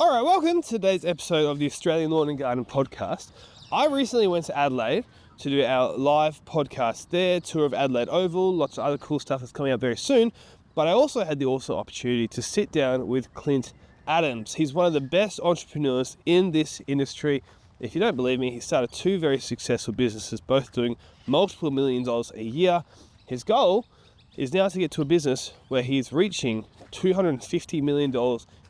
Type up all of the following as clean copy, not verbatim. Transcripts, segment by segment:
All right, welcome to today's episode of the Australian Lawn and Garden podcast. I recently went to Adelaide to do our live podcast there, tour of Adelaide Oval, lots of other cool stuff that's coming out very soon. But I also had the awesome opportunity to sit down with Clint Adams. He's one of the best entrepreneurs in this industry. If you don't believe me, he started two very successful businesses, both doing multiple $1 million a year. His goal is now to get to a business where he's reaching $250 million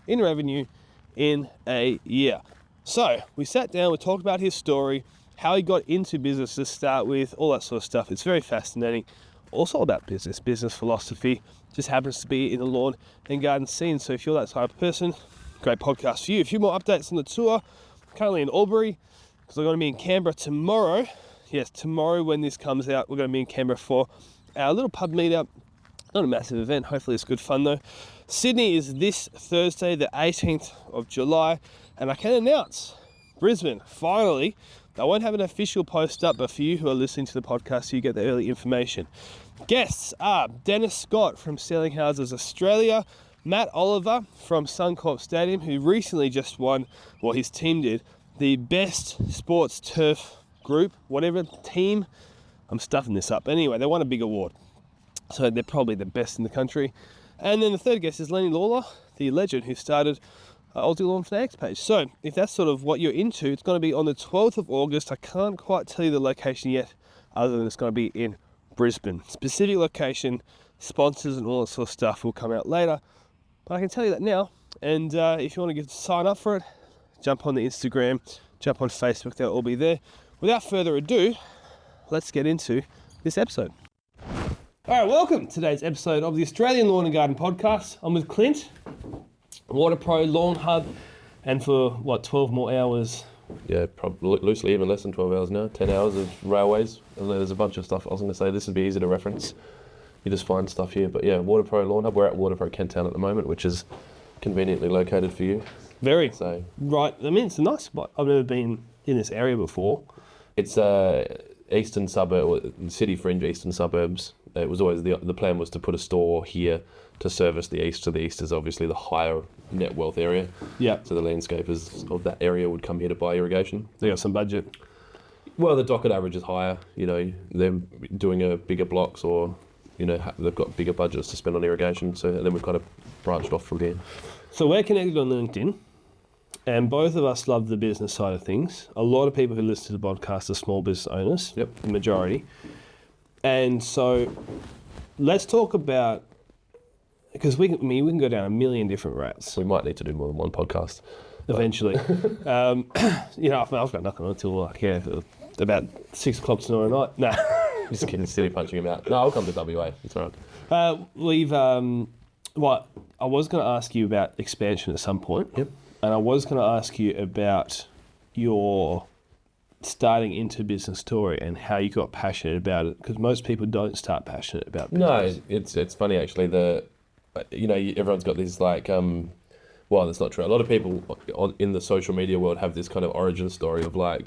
in revenue in a year. So we sat down, we talked about his story, how he got into business to start with, all that sort of stuff. It's very fascinating. Also about business philosophy. Just happens to be in the lawn and garden scene. So if you're that type of person, great podcast for you. A few more updates on the tour. Currently in Albury, because I'm going to be in Canberra tomorrow. Yes, tomorrow when this comes out, we're going to be in Canberra for our little pub meetup. Not a massive event, hopefully it's good fun though. Sydney is this Thursday, the 18th of July, and I can announce Brisbane, finally. I won't have an official post up, but for you who are listening to the podcast, you get the early information. Guests are Dennis Scott from Selling Houses Australia, Matt Oliver from Suncorp Stadium, who recently just won, well, his team did, the best sports turf group, whatever team. I'm stuffing this up. Anyway, they won a big award. So they're probably the best in the country. And then the third guest is Lenny Lawler, the legend who started Aussie Lawn Fanatics page. So if that's sort of what you're into, it's going to be on the 12th of August. I can't quite tell you the location yet, other than it's going to be in Brisbane. Specific location, sponsors and all that sort of stuff will come out later. But I can tell you that now. And if you want to sign up for it, jump on the Instagram, jump on Facebook, they'll all be there. Without further ado, let's get into this episode. All right, welcome to today's episode of the Australian Lawn and Garden podcast. I'm with Clint, WaterPro, Lawn Hub, and for, 12 more hours? Yeah, probably loosely even less than 12 hours now, 10 hours of railways. And there's a bunch of stuff. I was going to say this would be easy to reference. You just find stuff here. But yeah, WaterPro, Lawn Hub. We're at WaterPro Kent Town at the moment, which is conveniently located for you. Very. So right. I mean, it's a nice spot. I've never been in this area before. It's eastern suburb, city fringe eastern suburbs. It was always the plan was to put a store here to service the east. So the east is obviously the higher net wealth area. Yeah. So the landscapers of that area would come here to buy irrigation. They got some budget. Well, the docket average is higher. You know, they're doing a bigger blocks, or they've got bigger budgets to spend on irrigation. So and then we've kind of branched off from there. So we're connected on LinkedIn. And both of us love the business side of things. A lot of people who listen to the podcast are small business owners, Yep. The majority. And so let's talk about, because we can go down a million different routes. We might need to do more than one podcast. Eventually. I've got nothing until about 6 o'clock tomorrow night. No. Just kidding, silly punching him out. No, I'll come to WA. It's all right. I was going to ask you about expansion at some point. Yep. And I was going to ask you about your starting into business story and how you got passionate about it, because most people don't start passionate about business. No, it's funny actually. Everyone's got this that's not true. A lot of people in the social media world have this kind of origin story of I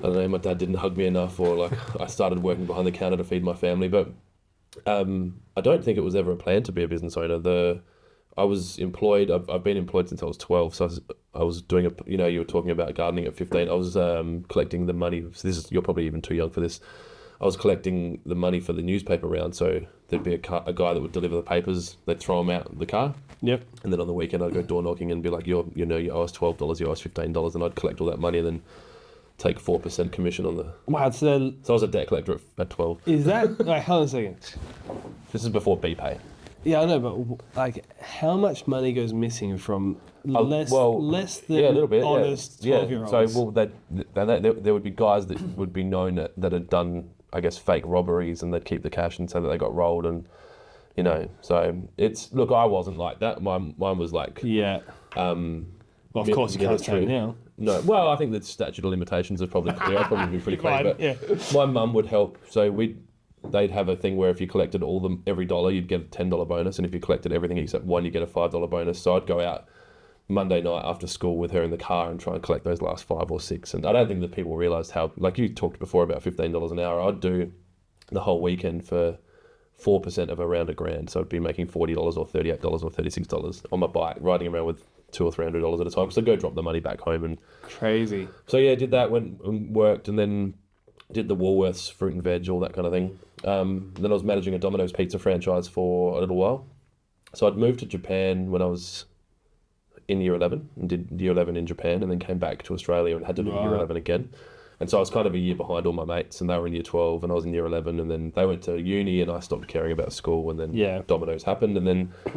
don't know, my dad didn't hug me enough, or I started working behind the counter to feed my family. But I don't think it was ever a plan to be a business owner. I was employed. I've been employed since I was 12. So I was doing you were talking about gardening at 15. I was collecting the money. So you're probably even too young for this. I was collecting the money for the newspaper round. So there'd be a guy that would deliver the papers. They'd throw them out the car. Yep. And then on the weekend I'd go door knocking and be like, you owe us $12, you owe us $15, and I'd collect all that money and then take 4% commission on the. Wow. So I was a debt collector at 12. Is that? Wait, hold on a second. This is before BPay. Yeah, I know, but how much money goes missing from less than a little bit, honest 12-year-olds? Yeah. So there would be guys that would be known that had done, I guess, fake robberies, and they'd keep the cash and say that they got rolled, and so I wasn't like that. Mine was like well, of course you can't say it now. No, well, I think the statute of limitations is probably clear. I'd probably be pretty clear, but my mum would help. So they'd have a thing where if you collected every dollar, you'd get a $10 bonus, and if you collected everything except one, you get a $5 bonus. So I'd go out Monday night after school with her in the car and try and collect those last 5 or 6. And I don't think that people realised how, like you talked before about $15 an hour, I'd do the whole weekend for 4% of around $1,000. So I'd be making $40 or $38 or $36 on my bike, riding around with $200 or $300 at a time, because I'd go drop the money back home. And Crazy. so yeah, did that, went and worked, and then did the Woolworths fruit and veg, all that kind of thing. Then I was managing a Domino's pizza franchise for a little while. So I'd moved to Japan when I was in year 11 and did year 11 in Japan, and then came back to Australia and had to do year 11 again. And so I was kind of a year behind all my mates, and they were in year 12 and I was in year 11, and then they went to uni and I stopped caring about school, and then Domino's happened, and then I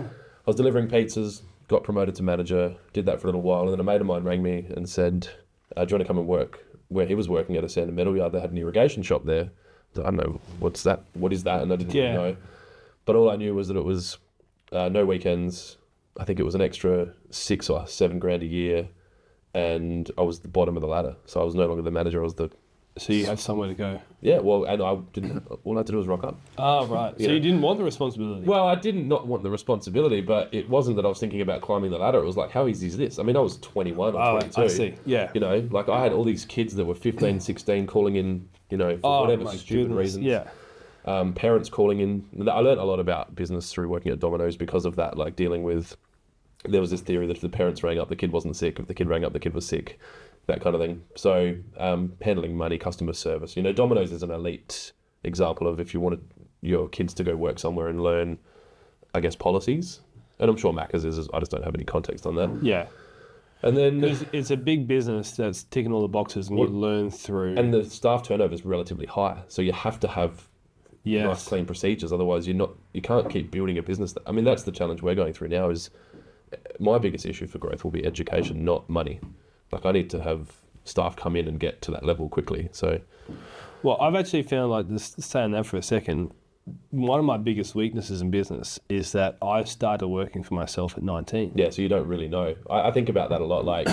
was delivering pizzas, got promoted to manager, did that for a little while, and then a mate of mine rang me and said, do you want to come and work where he was working at a sand and metal yard? They had an irrigation shop there. I don't know, what is that? And I didn't know. But all I knew was that it was no weekends. I think it was an extra $6,000 or $7,000 a year, and I was the bottom of the ladder. So I was no longer the manager. I was the. So you had somewhere to go. Yeah, well, and I didn't. All I had to do was rock up. Oh, right. So you didn't want the responsibility. Well, I did not want the responsibility, but it wasn't that I was thinking about climbing the ladder. It was like, how easy is this? I mean, I was 21 or 22. I see. Yeah. You know, like I had all these kids that were 15, 16 calling in, you know, for whatever stupid reasons. Yeah. Parents calling in. I learned a lot about business through working at Domino's because of that, like dealing with. There was this theory that if the parents rang up, the kid wasn't sick. If the kid rang up, the kid was sick. That kind of thing. So handling money, customer service. You know, Domino's is an elite example of if you wanted your kids to go work somewhere and learn, I guess, policies. And I'm sure Macca's is. I just don't have any context on that. Yeah. And then it's a big business that's ticking all the boxes, and you learn through. And the staff turnover is relatively high, so you have to have nice, clean procedures. Otherwise, you can't keep building a business. I mean, that's the challenge we're going through now. Is my biggest issue for growth will be education, not money. Like I need to have staff come in and get to that level quickly. So, well, I've actually found, like, this, saying that for a second, one of my biggest weaknesses in business is that I started working for myself at 19. Yeah, so you don't really know. I think about that a lot. Like,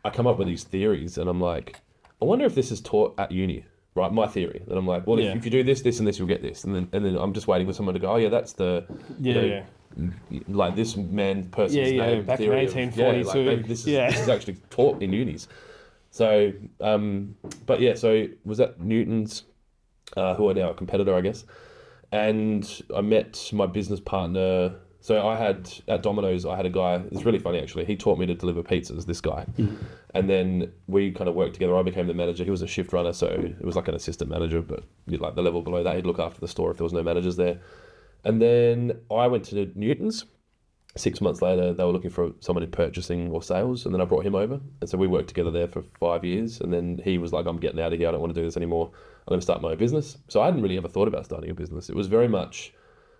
I come up with these theories, and I'm like, I wonder if this is taught at uni, right? My theory. And I'm like, well, if you do this, this, and this, you'll get this. And then I'm just waiting for someone to go, oh yeah, that's the like this person's name back theory in 1842. This is actually taught in unis. So, but yeah, so was at Newton's, who are now a competitor, I guess. And I met my business partner. So I had, at Domino's, I had a guy, it's really funny actually, he taught me to deliver pizzas, this guy. And then we kind of worked together. I became the manager. He was a shift runner, so it was like an assistant manager, but like the level below that, he'd look after the store if there was no managers there. And then I went to Newton's. 6 months later, they were looking for someone in purchasing or sales, and then I brought him over. And so we worked together there for 5 years, and then he was like, I'm getting out of here, I don't want to do this anymore. I'm going to start my own business. So I hadn't really ever thought about starting a business. It was very much,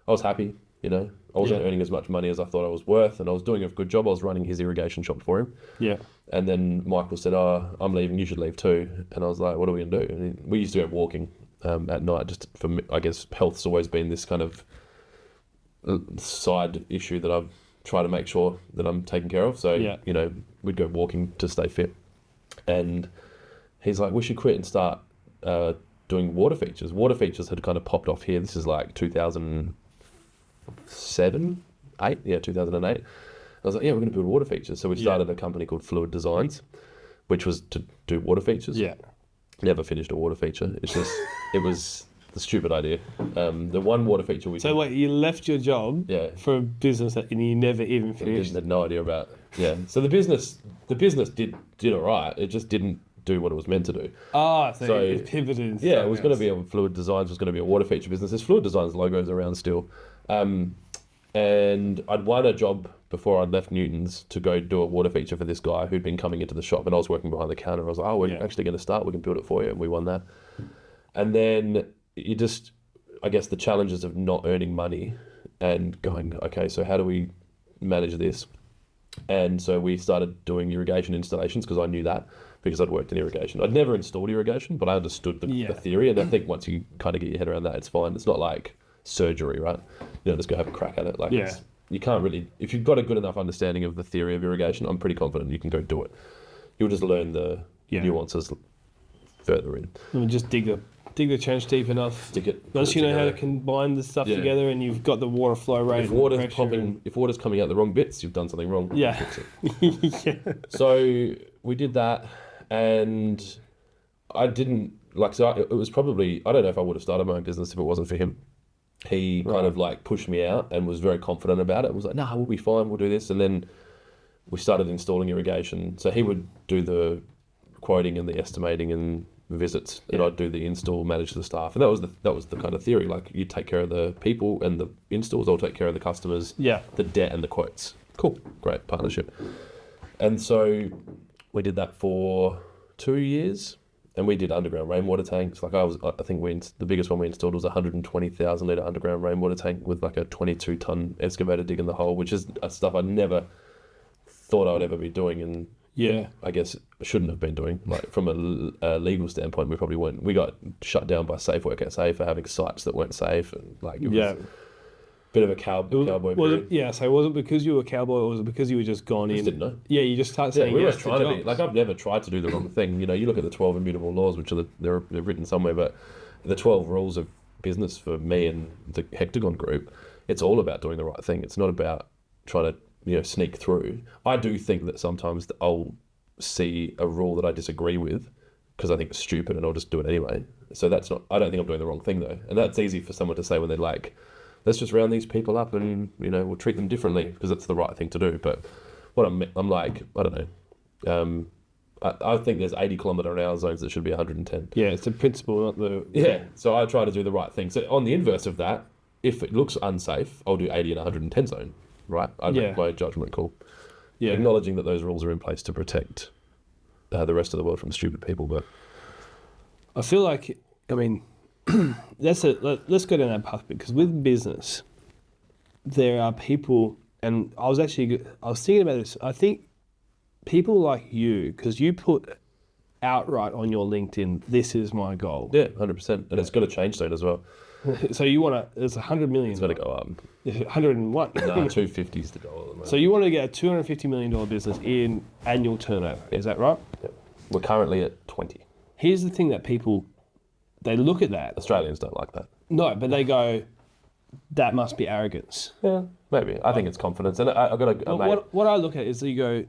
I was happy, you know. I wasn't earning as much money as I thought I was worth, and I was doing a good job. I was running his irrigation shop for him. Yeah. And then Michael said, oh, I'm leaving, you should leave too. And I was like, what are we going to do? And we used to go walking at night, just for me. I guess health's always been this kind of side issue that I've tried to make sure that I'm taken care of. So, you know, we'd go walking to stay fit. And he's like, we should quit and start doing water features. Water features had kind of popped off here. This is like 2007, 8? Yeah, 2008. I was like, yeah, we're going to build water features. So we started a company called Fluid Designs, which was to do water features. Yeah. Never finished a water feature. It's just, it was the stupid idea. The one water feature we... So wait, you left your job for a business that you never even finished? Had no idea about. Yeah. So the business did all right. It just didn't do what it was meant to do. So it pivoted. Yeah, it was going to be Fluid Designs was going to be a water feature business. There's Fluid Designs logos around still. And I'd won a job before I'd left Newton's to go do a water feature for this guy who'd been coming into the shop, and I was working behind the counter. I was like, oh, we're actually going to start. We can build it for you. And we won that. And then you just, I guess the challenges of not earning money and going, okay, so how do we manage this? And so we started doing irrigation installations because I knew that because I'd worked in irrigation. I'd never installed irrigation, but I understood the theory. And I think once you kind of get your head around that, it's fine. It's not like surgery, right? You know, just go have a crack at it. Like you can't really, if you've got a good enough understanding of the theory of irrigation, I'm pretty confident you can go do it. You'll just learn the nuances further in. And just dig the trench deep enough. Stick it. Once you know how to combine the stuff together, and you've got the water flow rate. If water's coming out the wrong bits, you've done something wrong. Yeah. So we did that, and I didn't like. So it was probably, I don't know if I would have started my own business if it wasn't for him. He kind of like pushed me out and was very confident about it. Was like, nah, we'll be fine. We'll do this. And then we started installing irrigation. So he would do the quoting and the estimating and visits, and I'd do the install, manage the staff, and that was the kind of theory. Like, you take care of the people and the installs, I'll take care of the customers, the debt and the quotes. Cool, great partnership. And so we did that for 2 years, and we did underground rainwater tanks. Like, I think the biggest one we installed was a 120,000 litre underground rainwater tank with like a 22-ton excavator digging the hole, which is stuff I never thought I would ever be doing, and I guess shouldn't have been doing. Like, from a legal standpoint, we probably weren't. We got shut down by Safe Work SA for having sites that weren't safe, and like, it was a bit of a cowboy period. So it wasn't because you were a cowboy, or was it because you were just gone in? Just didn't know. Yeah, you just started saying we yes were trying to jobs. be. Like, I've never tried to do the wrong thing. You know, you look at the 12 immutable laws, which are they're written somewhere, but the 12 rules of business for me and the Hectagon Group, it's all about doing the right thing. It's not about trying to sneak through. I do think that sometimes I'll see a rule that I disagree with because I think it's stupid, and I'll just do it anyway. So that's not. I don't think I'm doing the wrong thing though, and that's easy for someone to say when they're like, "Let's just round these people up and we'll treat them differently because it's the right thing to do." But what I'm like, I don't know. I think there's 80 km/h zones that should be 110. Yeah, it's a principle, not the. Yeah, so I try to do the right thing. So on the inverse of that, if it looks unsafe, I'll do 80 and 110 zone. Right, I make my judgment call. Yeah, acknowledging that those rules are in place to protect the rest of the world from stupid people. But I feel like, I mean, let's go down that path, because with business, there are people, and I was thinking about this. I think people like you, because you put outright on your LinkedIn, this is my goal. Yeah, 100%, and it's got to change soon as well. So you want to? It's 100 million. It's got to go up. 101. No, 250 is the goal at the moment. So you want to get a $250 million business in annual turnover. Is that right? Yep. We're currently at 20. Here's the thing that people, they look at that. Australians don't like that. No, but they go, that must be arrogance. Yeah, maybe. I think it's confidence, and I've got to. What I look at is that you go,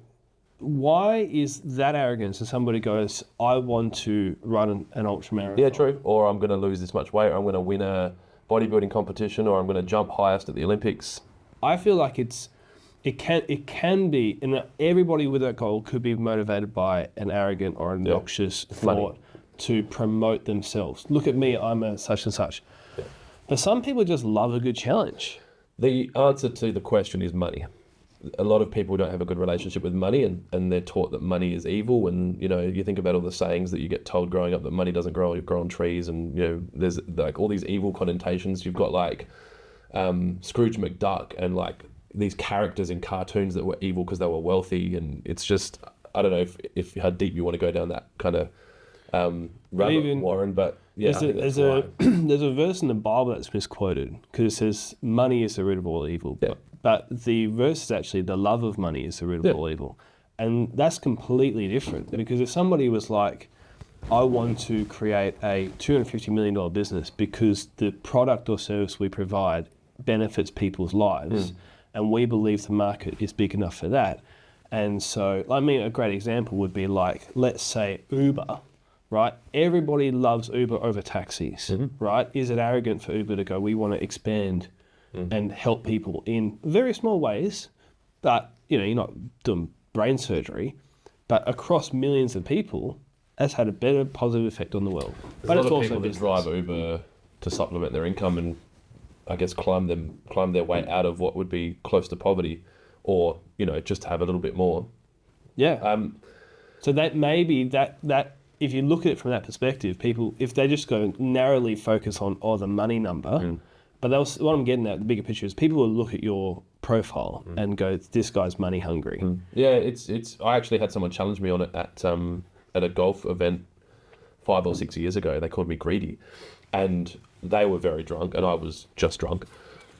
why is that arrogance? And somebody goes, I want to run an ultra marathon. Yeah, true. Or I'm going to lose this much weight, or I'm going to win a bodybuilding competition, or I'm going to jump highest at the Olympics. I feel like it can be, and everybody with that goal could be motivated by an arrogant or an obnoxious thought to promote themselves. Look at me, I'm a such and such. Yeah. But some people just love a good challenge. The answer to the question is money. A lot of people don't have a good relationship with money, and they're taught that money is evil. And you think about all the sayings that you get told growing up, that money doesn't grow on trees, and there's like all these evil connotations. You've got like Scrooge McDuck and like these characters in cartoons that were evil because they were wealthy, and it's just, I don't know if how deep you want to go down that kind of rabbit warren, but yeah, there's a verse in the Bible that's misquoted because it says money is the root of all evil. Yeah. But the verse is actually the love of money is the root of all evil. And that's completely different, because if somebody was like, I want to create a $250 million business because the product or service we provide benefits people's lives, and we believe the market is big enough for that. And so, a great example would be like, let's say Uber, right? Everybody loves Uber over taxis, right? Is it arrogant for Uber to go, we want to expand and help people in very small ways, but you're not doing brain surgery, but across millions of people, has had a better positive effect on the world. But it's also people that drive Uber to supplement their income and I guess climb their way out of what would be close to poverty, or just have a little bit more. Yeah. So that maybe that if you look at it from that perspective, people, if they just go narrowly focus on the money number. But what I'm getting at, the bigger picture, is people will look at your profile and go, this guy's money hungry. Yeah, it's. I actually had someone challenge me on it at a golf event 5 or 6 years ago. They called me greedy, and they were very drunk, and I was just drunk,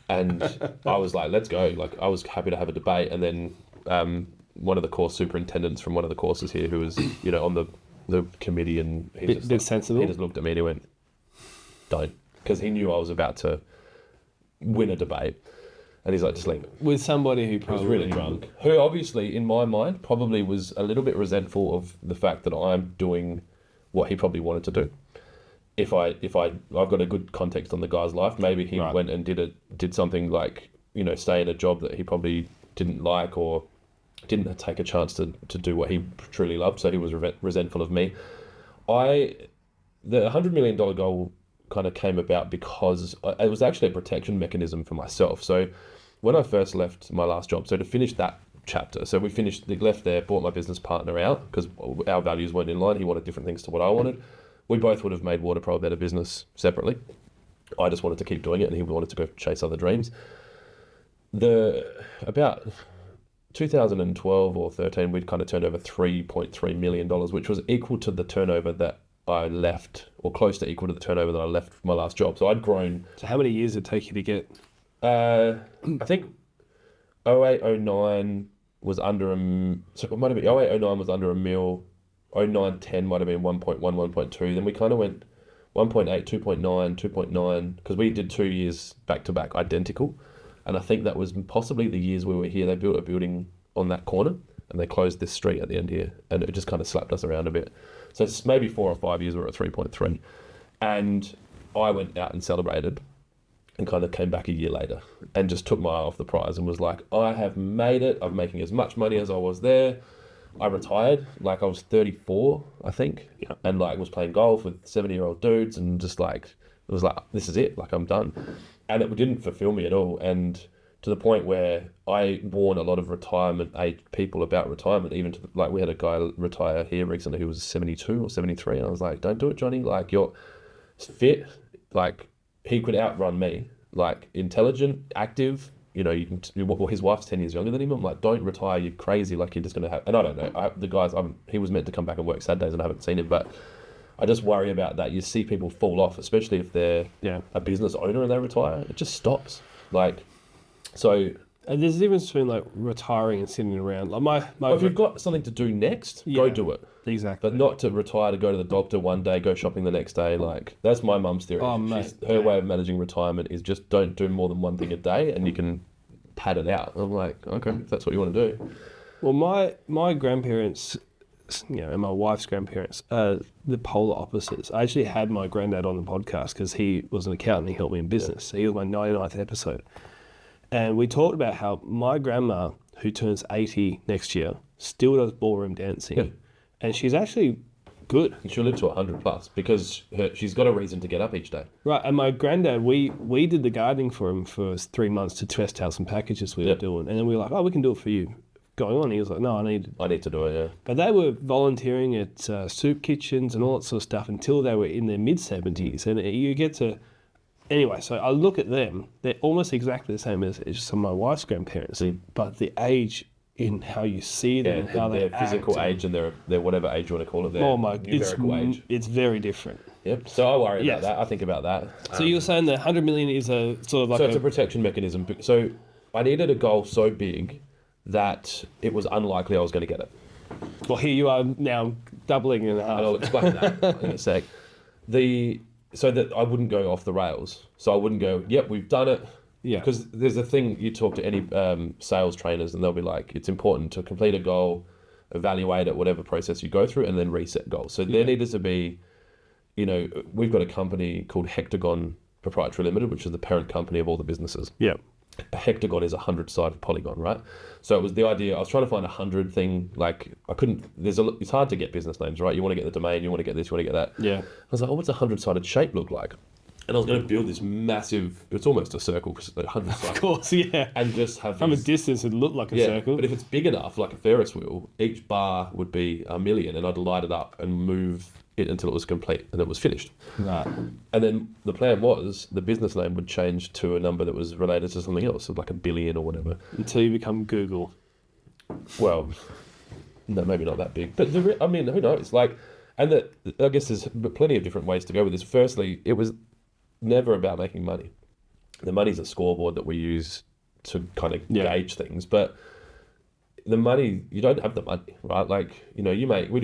and I was like, let's go. Like, I was happy to have a debate, and then one of the course superintendents from one of the courses here, who was on the committee, and he just looked at me and he went, don't, because he knew I was about to win a debate, and he's like, just leave it. With somebody who probably was really drunk, who obviously in my mind probably was a little bit resentful of the fact that I'm doing what he probably wanted to do. If I've got a good context on the guy's life, maybe he went and did something like stay in a job that he probably didn't like, or didn't take a chance to do what he truly loved, so he was resentful of me. The $100 million goal kind of came about because it was actually a protection mechanism for myself. So when I first left my last job, so to finish that chapter, so we left there, bought my business partner out because our values weren't in line. He wanted different things to what I wanted. We both would have made WaterPro a better business separately. I just wanted to keep doing it and he wanted to go chase other dreams. About 2012 or 13, we'd kind of turned over $3.3 million, which was equal to the turnover that I left, or close to equal to the turnover that I left from my last job. So I'd grown. So how many years did it take you to get? I think 08, 09 was under so it might have been 08, 09 was under a mil. 09, 10 might have been 1.1, 1.2. Then we kind of went 1.8, 2.9, 2.9, because we did 2 years back to back identical. And I think that was possibly the years we were here. They built a building on that corner and they closed this street at the end here. And it just kind of slapped us around a bit. So it's maybe 4 or 5 years we were at 3.3. And I went out and celebrated and kind of came back a year later and just took my eye off the prize and was like, I have made it. I'm making as much money as I was there. I retired, like I was 34, I think, and like was playing golf with 70-year-old dudes and just like, it was like, this is it, like I'm done. And it didn't fulfill me at all. And to the point where I warned a lot of retirement age people about retirement, even to like, we had a guy retire here recently who was 72 or 73. And I was like, don't do it, Johnny. Like you're fit, like he could outrun me, like intelligent, active, you know, well, his wife's 10 years younger than him. I'm like, don't retire, you're crazy. Like you're just going to have, and I don't know, he was meant to come back and work Saturdays and I haven't seen him, but I just worry about that. You see people fall off, especially if they're a business owner and they retire. It just stops. Like, so. And there's a difference between like retiring and sitting around. Like if you've got something to do next, go do it. Exactly. But not to retire to go to the doctor one day, go shopping the next day. Like that's my mum's theory. Oh, mate. Her way of managing retirement is just don't do more than one thing a day, and you can pad it out. I'm like, okay, if that's what you want to do. Well, my grandparents, and my wife's grandparents, the polar opposites. I actually had my granddad on the podcast because he was an accountant. He helped me in business. So he was my 99th episode. And we talked about how my grandma, who turns 80 next year, still does ballroom dancing. Yeah. And she's actually good. And she'll live to 100 plus because she's got a reason to get up each day. Right. And my granddad, we did the gardening for him for 3 months to test out some packages we were doing. And then we were like, oh, we can do it for you. Going on. He was like, no, I need to do it, yeah. But they were volunteering at soup kitchens and all that sort of stuff until they were in their mid-70s. And you get to... Anyway, so I look at them, they're almost exactly the same as some of my wife's grandparents, but the age in how you see them and how their they physical act age and their whatever age you want to call it, their numerical age. It's very different. Yep. So I worry about that. I think about that. So you're saying the 100 million is a sort of like it's a protection mechanism. So I needed a goal so big that it was unlikely I was going to get it. Well, here you are now doubling in half. And I'll explain that in a sec. So that I wouldn't go off the rails. So I wouldn't go, yep, we've done it. Yeah. Because there's a thing, you talk to any sales trainers and they'll be like, it's important to complete a goal, evaluate it, whatever process you go through, and then reset goals. So there needed to be, we've got a company called Hectagon Proprietary Limited, which is the parent company of all the businesses. Yeah. A hectagon is 100-sided polygon, right? So it was the idea, I was trying to find 100 thing, like I couldn't, it's hard to get business names, right? You want to get the domain, you want to get this, you want to get that. Yeah. I was like, what's a 100-sided shape look like? And I was going to build this massive, it's almost a circle because it's like 100 sided. Of course, yeah. And just have From a distance, it looked like a circle. But if it's big enough, like a Ferris wheel, each bar would be $1 million and I'd light it up and move it until it was complete and it was finished. Right. And then the plan was the business name would change to a number that was related to something else, so like $1 billion or whatever. Until you become Google. Well, no, maybe not that big. But who knows? Like, and I guess there's plenty of different ways to go with this. Firstly, it was never about making money. The money's a scoreboard that we use to kind of gauge things, but the money, you don't have the money, right? Like, we do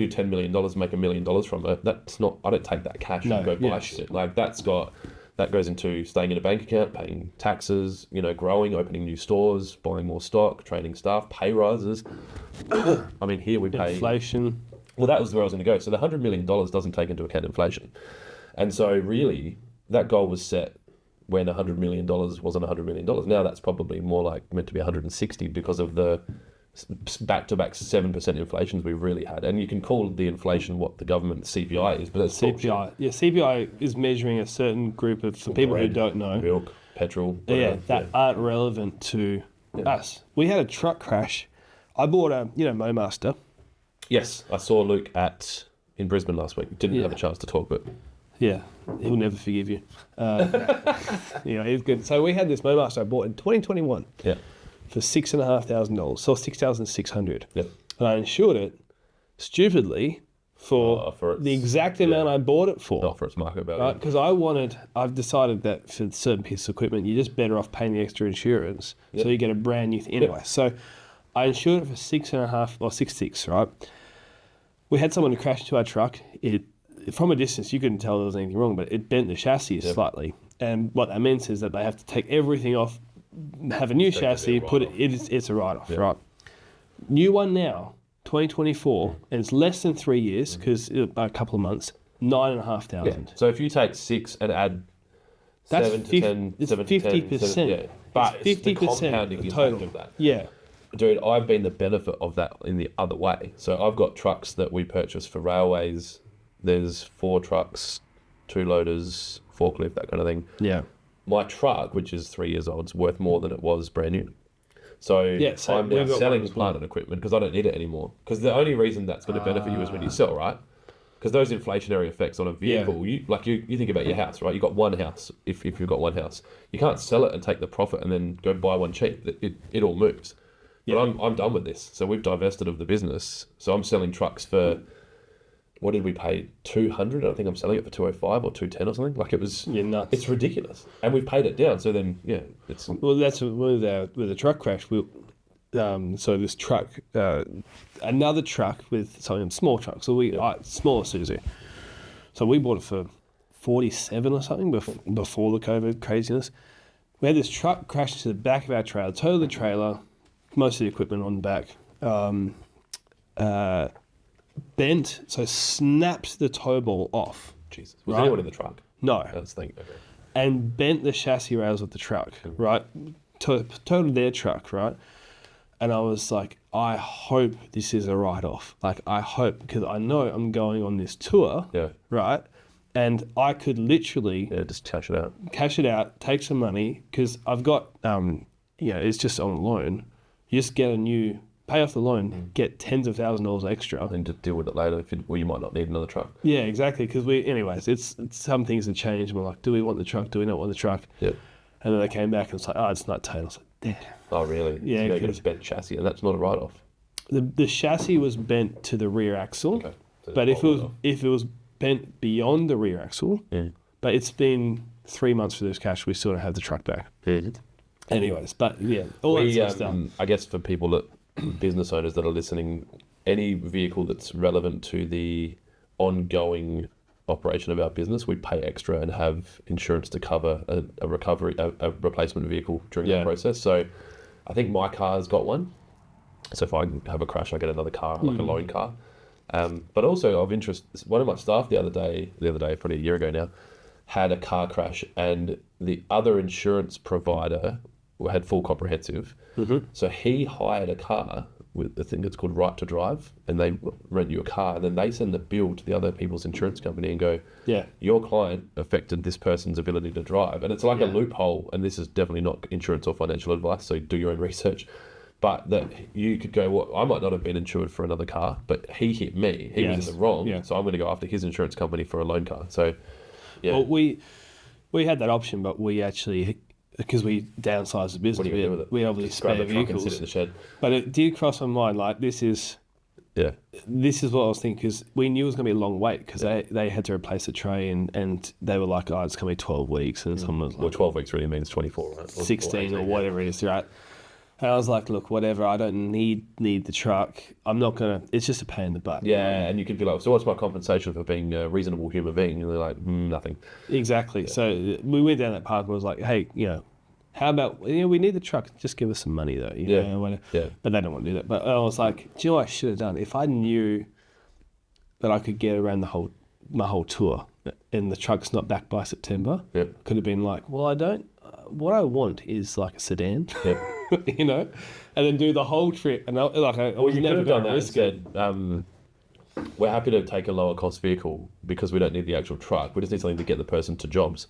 $10 million, make $1 million from it. That's not, I don't take that cash and go buy shit. Like that goes into staying in a bank account, paying taxes, growing, opening new stores, buying more stock, training staff, pay rises. I mean, here we pay... Inflation. Well, that was where I was going to go. So the $100 million doesn't take into account inflation. And so really, that goal was set when $100 million wasn't $100 million. Now that's probably more like meant to be 160 because of the back-to-back 7% inflations we've really had. And you can call the inflation what the government CPI is, but it's CPI. bullshit. Yeah, CPI is measuring a certain group of, for people who don't know, Milk, petrol. yeah, Whatever. that aren't relevant to us. We had a truck crash. I bought a, MoMaster. Yes, I saw Luke in Brisbane last week. Didn't have a chance to talk, but... Yeah, he'll never forgive you. He's good. So we had this MoMaster I bought in 2021 for $6,500, so $6,600. Yep. And I insured it stupidly for the exact amount I bought it for. Not for its market value. Right? Because I've decided that for certain pieces of equipment, you're just better off paying the extra insurance, so you get a brand new thing. Anyway, so I insured it for $6,500 or $6,600, right? We had someone who crashed into our truck. From a distance, you couldn't tell there was anything wrong, but it bent the chassis slightly. And what that means is that they have to take everything off, have a new chassis, it's a write-off, right? New one now, 2024, and it's less than 3 years, because a couple of months, $9,500. Yeah. So if you take 6 and add That's 7 to 10, it's 7 to 10, 50%. yeah. But it's the 50% compounding the impact total of that. Yeah. Dude, I've been the benefit of that in the other way. So I've got trucks that we purchase for railways. There's 4 trucks, 2 loaders, forklift, that kind of thing. Yeah. My truck, which is 3 years old, is worth more than it was brand new. So I'm now selling plant and equipment because I don't need it anymore. Because the only reason that's going to benefit you is when you sell, right? Because those inflationary effects on a vehicle, you think about your house, right? You've got one house, if you've got one house. You can't sell it and take the profit and then go buy one cheap. It all moves. But I'm done with this. So we've divested of the business. So I'm selling trucks for... What did we pay? 200. I think I'm selling it for 205 or 210 or something. Like it was. You're nuts. It's ridiculous, and we've paid it down. So then, it's. Well, that's with the truck crash. So this truck, another truck with some small truck. So smaller Suzu. So we bought it for 47 or something before the COVID craziness. We had this truck crash into the back of our trailer, totaled the trailer, most of the equipment on the back. Bent, so snapped the tow ball off. Jesus. Was anyone in the truck? No. That's the thing. Okay. And bent the chassis rails of the truck, right? Totaled their truck, right? And I was like, I hope this is a write-off. Like, I hope, because I know I'm going on this tour, right? And I could literally... just cash it out. Cash it out, take some money, because I've got, it's just on a loan. You just get pay off the loan, get tens of thousands of dollars extra. And to deal with it later, you might not need another truck. Yeah, exactly. Because it's some things have changed. We're like, do we want the truck? Do we not want the truck? Yeah. And then they came back and it's like, it's not total. I was like, damn. Oh, really? Yeah. So you get a bent chassis, and that's not a write-off. The chassis was bent to the rear axle. Okay. So But if it was bent beyond the rear axle, but it's been 3 months for this cash, we still don't have the truck back. Anyways, but all that sort of stuff. I guess for people that business owners that are listening, any vehicle that's relevant to the ongoing operation of our business, we pay extra and have insurance to cover a replacement vehicle during the process. So I think my car's got one. So if I have a crash, I get another car, like a loan car. But also of interest, one of my staff the other day, probably a year ago now, had a car crash, and the other insurance provider had full comprehensive. So he hired a car with a thing that's called Right to Drive, and they rent you a car, and then they send the bill to the other people's insurance company and go, your client affected this person's ability to drive. And it's like a loophole, and this is definitely not insurance or financial advice, so do your own research. But that you could go, well, I might not have been insured for another car, but he hit me. He was in the wrong, so I'm going to go after his insurance company for a loan car. So, Well, we had that option, but we actually... Because we downsized the business, we obviously spare vehicles. Sit in the shed. But it did cross my mind, like, this is what I was thinking, because we knew it was going to be a long wait, because they had to replace the tray, and they were like, it's going to be 12 weeks. And someone was like... Well, 12 weeks really means 24, right? 16 or whatever it is, right? And I was like, look, whatever, I don't need the truck. I'm not going to... It's just a pain in the butt. Yeah, and you could be like, so what's my compensation for being a reasonable human being? And they're like, nothing. Exactly. Yeah. So we went down that path and was like, hey, how about, we need the truck. Just give us some money, though. You know, But they don't want to do that. But I was like, do you know what I should have done? If I knew that I could get around my whole tour and the truck's not back by September, could have been like, well, I don't... what I want is like a sedan. you know, and then do the whole trip. And I was You could never have done going to that and risk it. said, we're happy to take a lower cost vehicle because we don't need the actual truck. We just need something to get the person to jobs.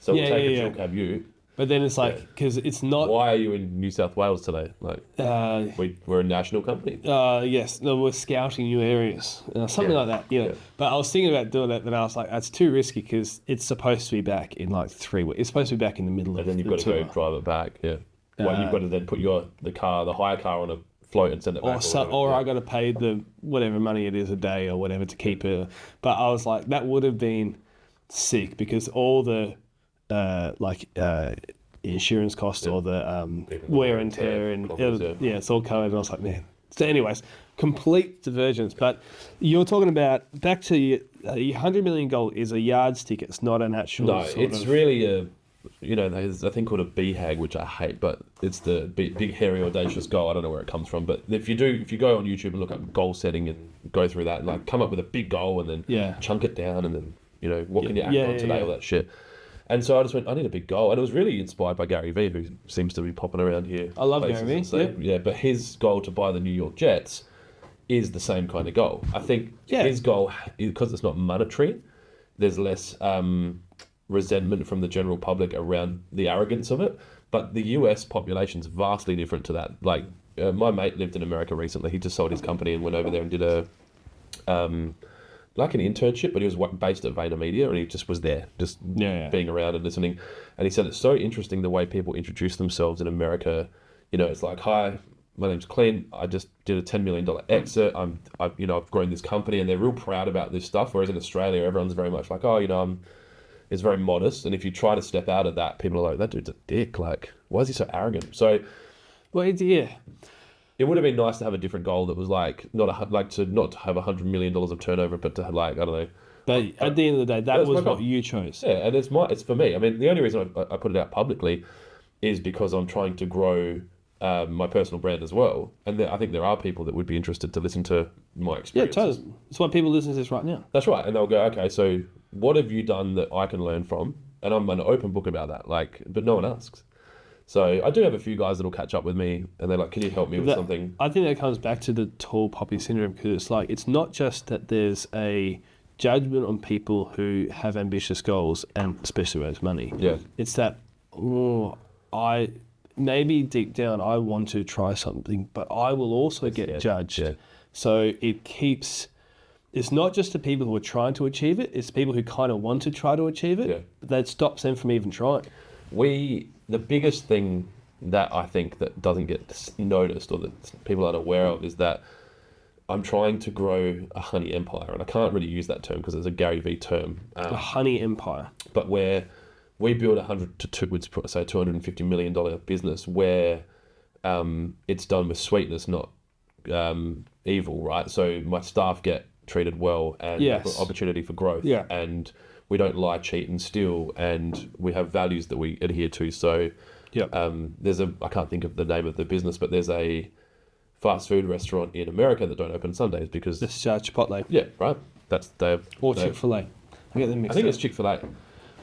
So we'll take a dual cab ute. But then it's like, because it's not... Why are you in New South Wales today? Like, we're a national company. Yes, no, we're scouting new areas, something like that. You know, but I was thinking about doing that, then I was like, that's too risky because it's supposed to be back in like 3 weeks. It's supposed to be back in the middle of And then you've the got to tour. go drive it back. Yeah. Well, you've got to then put the hire car on a float and send it back. Or I got to pay the whatever money it is a day or whatever to keep it. But I was like, that would have been sick because all the insurance costs or the wear and tear and it's all covered. And I was like, man. So, anyways, complete divergence. But you're talking about back to your 100 million goal is a yardstick. It's not an actual. No, it's really a. There's a thing called a BHAG, which I hate, but it's the big, hairy, audacious goal. I don't know where it comes from, but if you go on YouTube and look up goal setting and go through that, and like come up with a big goal and then chunk it down and then what can you act on today, all that shit. And so I just went, I need a big goal, and it was really inspired by Gary Vee, who seems to be popping around here. I love Gary Vee. Yeah, but his goal to buy the New York Jets is the same kind of goal. I think his goal, because it's not monetary, there's less resentment from the general public around the arrogance of it. But the US population's vastly different to that. Like, my mate lived in America recently. He just sold his company and went over there and did a like an internship, but he was based at VaynerMedia, and he just was there, just being around and listening. And he said it's so interesting the way people introduce themselves in America. You know, it's like, hi, my name's Clint. I just did a $10 million exit. I've grown this company, and they're real proud about this stuff. Whereas in Australia, everyone's very much like, it's very modest. And if you try to step out of that, people are like, that dude's a dick. Like, why is he so arrogant? So, it would have been nice to have a different goal that was like not to have $100 million of turnover, but to have like, I don't know. But at the end of the day, that was what you chose. Yeah, and it's for me. I mean, the only reason I put it out publicly is because I'm trying to grow my personal brand as well. And I think there are people that would be interested to listen to my experience. Yeah, totally. That's why people listen to this right now. That's right. And they'll go, okay, so what have you done that I can learn from? And I'm an open book about that. Like, but no one asks. So I do have a few guys that'll catch up with me, and they're like, "Can you help me with something?" I think that comes back to the tall poppy syndrome, because it's like it's not just that there's a judgment on people who have ambitious goals, and especially when it's money. Yeah, it's that maybe deep down I want to try something, but I will also get judged. Yeah. So it keeps. It's not just the people who are trying to achieve it; it's people who kind of want to try to achieve it. Yeah. But that stops them from even trying. The biggest thing that I think that doesn't get noticed or that people aren't aware of is that I'm trying to grow a honey empire, and I can't really use that term because it's a Gary Vee term. A honey empire. But where we build $250 million business where it's done with sweetness, not evil, right? So my staff get treated well and opportunity for growth. Yeah. And we don't lie, cheat, and steal, and we have values that we adhere to. So, I can't think of the name of the business, but there's a fast food restaurant in America that don't open Sundays because this is Chipotle. Yeah, right. That's or Chick-fil-A. I get them mixed up. I think it's Chick-fil-A.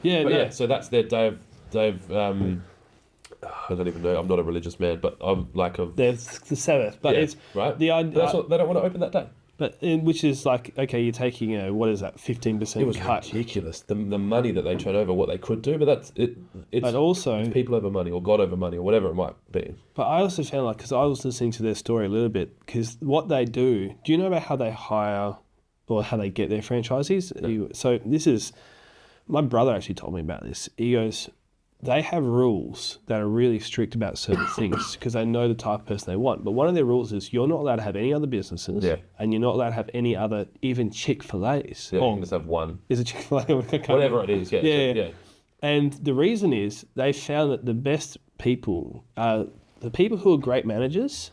Yeah, so that's their day of. I don't even know. I'm not a religious man, but I'm like a. There's the Sabbath, but it's right. The idea. They don't want to open that day. But which is like, okay, you're taking what is that, 15% It was cut. ridiculous. The money that they turn over, what they could do, but that's it. But also, it's people over money or God over money or whatever it might be. But I also found because I was listening to their story a little bit, because what they do you know about how they hire or how they get their franchisees? No. So this is, my brother actually told me about this. He goes, they have rules that are really strict about certain things because they know the type of person they want. But one of their rules is you're not allowed to have any other businesses, and you're not allowed to have any other, even Chick-fil-A's. Yeah, you can just have one. Is it Chick-fil-A? Whatever it is, yeah. And the reason is they found that the best people are the people who are great managers,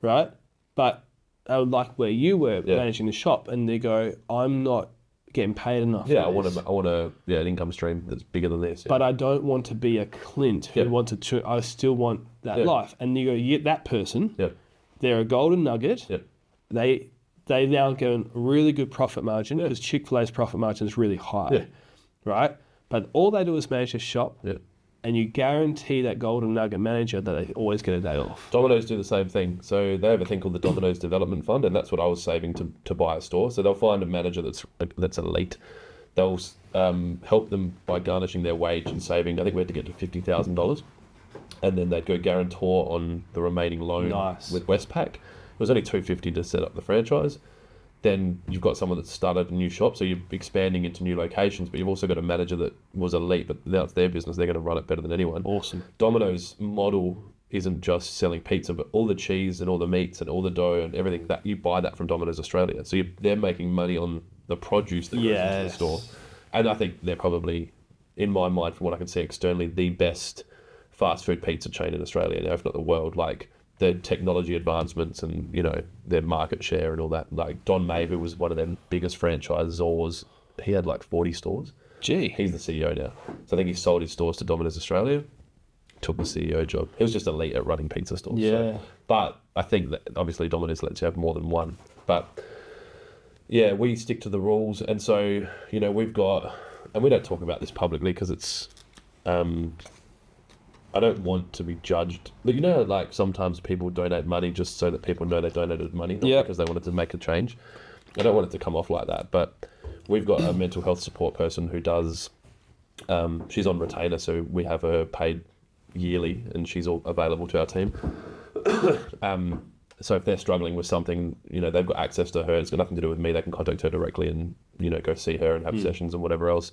right? But like where you were managing the shop, and they go, I'm not getting paid enough. Yeah, I want an income stream that's bigger than this. Yeah. But I don't want to be a Clint who wanted to. I still want that life. And you go, you get that person. Yeah. They're a golden nugget. Yeah. They now get a really good profit margin because Chick-fil-A's profit margin is really high. Yeah. Right. But all they do is manage a shop. Yeah. and you guarantee that golden nugget manager that they always get a day off. Domino's do the same thing. So they have a thing called the Domino's Development Fund, and that's what I was saving to buy a store. So they'll find a manager that's elite. They'll help them by garnishing their wage and saving. I think we had to get to $50,000, and then they'd go guarantor on the remaining loan with Westpac. It was only $250 to set up the franchise. Then you've got someone that's started a new shop, so you're expanding into new locations, but you've also got a manager that was elite, but now it's their business. They're going to run it better than anyone. Awesome. Domino's model isn't just selling pizza, but all the cheese and all the meats and all the dough and everything, that you buy that from Domino's Australia. So they're making money on the produce that goes into the store. And I think they're probably, in my mind, from what I can see externally, the best fast food pizza chain in Australia now, if not the world. Like, the technology advancements and, you know, their market share and all that. Like, Don Maver was one of their biggest franchisors. He had like 40 stores. Gee. He's the CEO now. So I think he sold his stores to Domino's Australia, took the CEO job. He was just elite at running pizza stores. Yeah. So. But I think that obviously Domino's lets you have more than one. But yeah, we stick to the rules. And so, you know, we've got, and we don't talk about this publicly because it's, I don't want to be judged. But you know, like sometimes people donate money just so that people know they donated money, not because they wanted to make a change. I don't want it to come off like that. But we've got a mental health support person who does, she's on retainer, so we have her paid yearly and she's all available to our team. So if they're struggling with something, you know, they've got access to her. It's got nothing to do with me. They can contact her directly and, you know, go see her and have sessions and whatever else.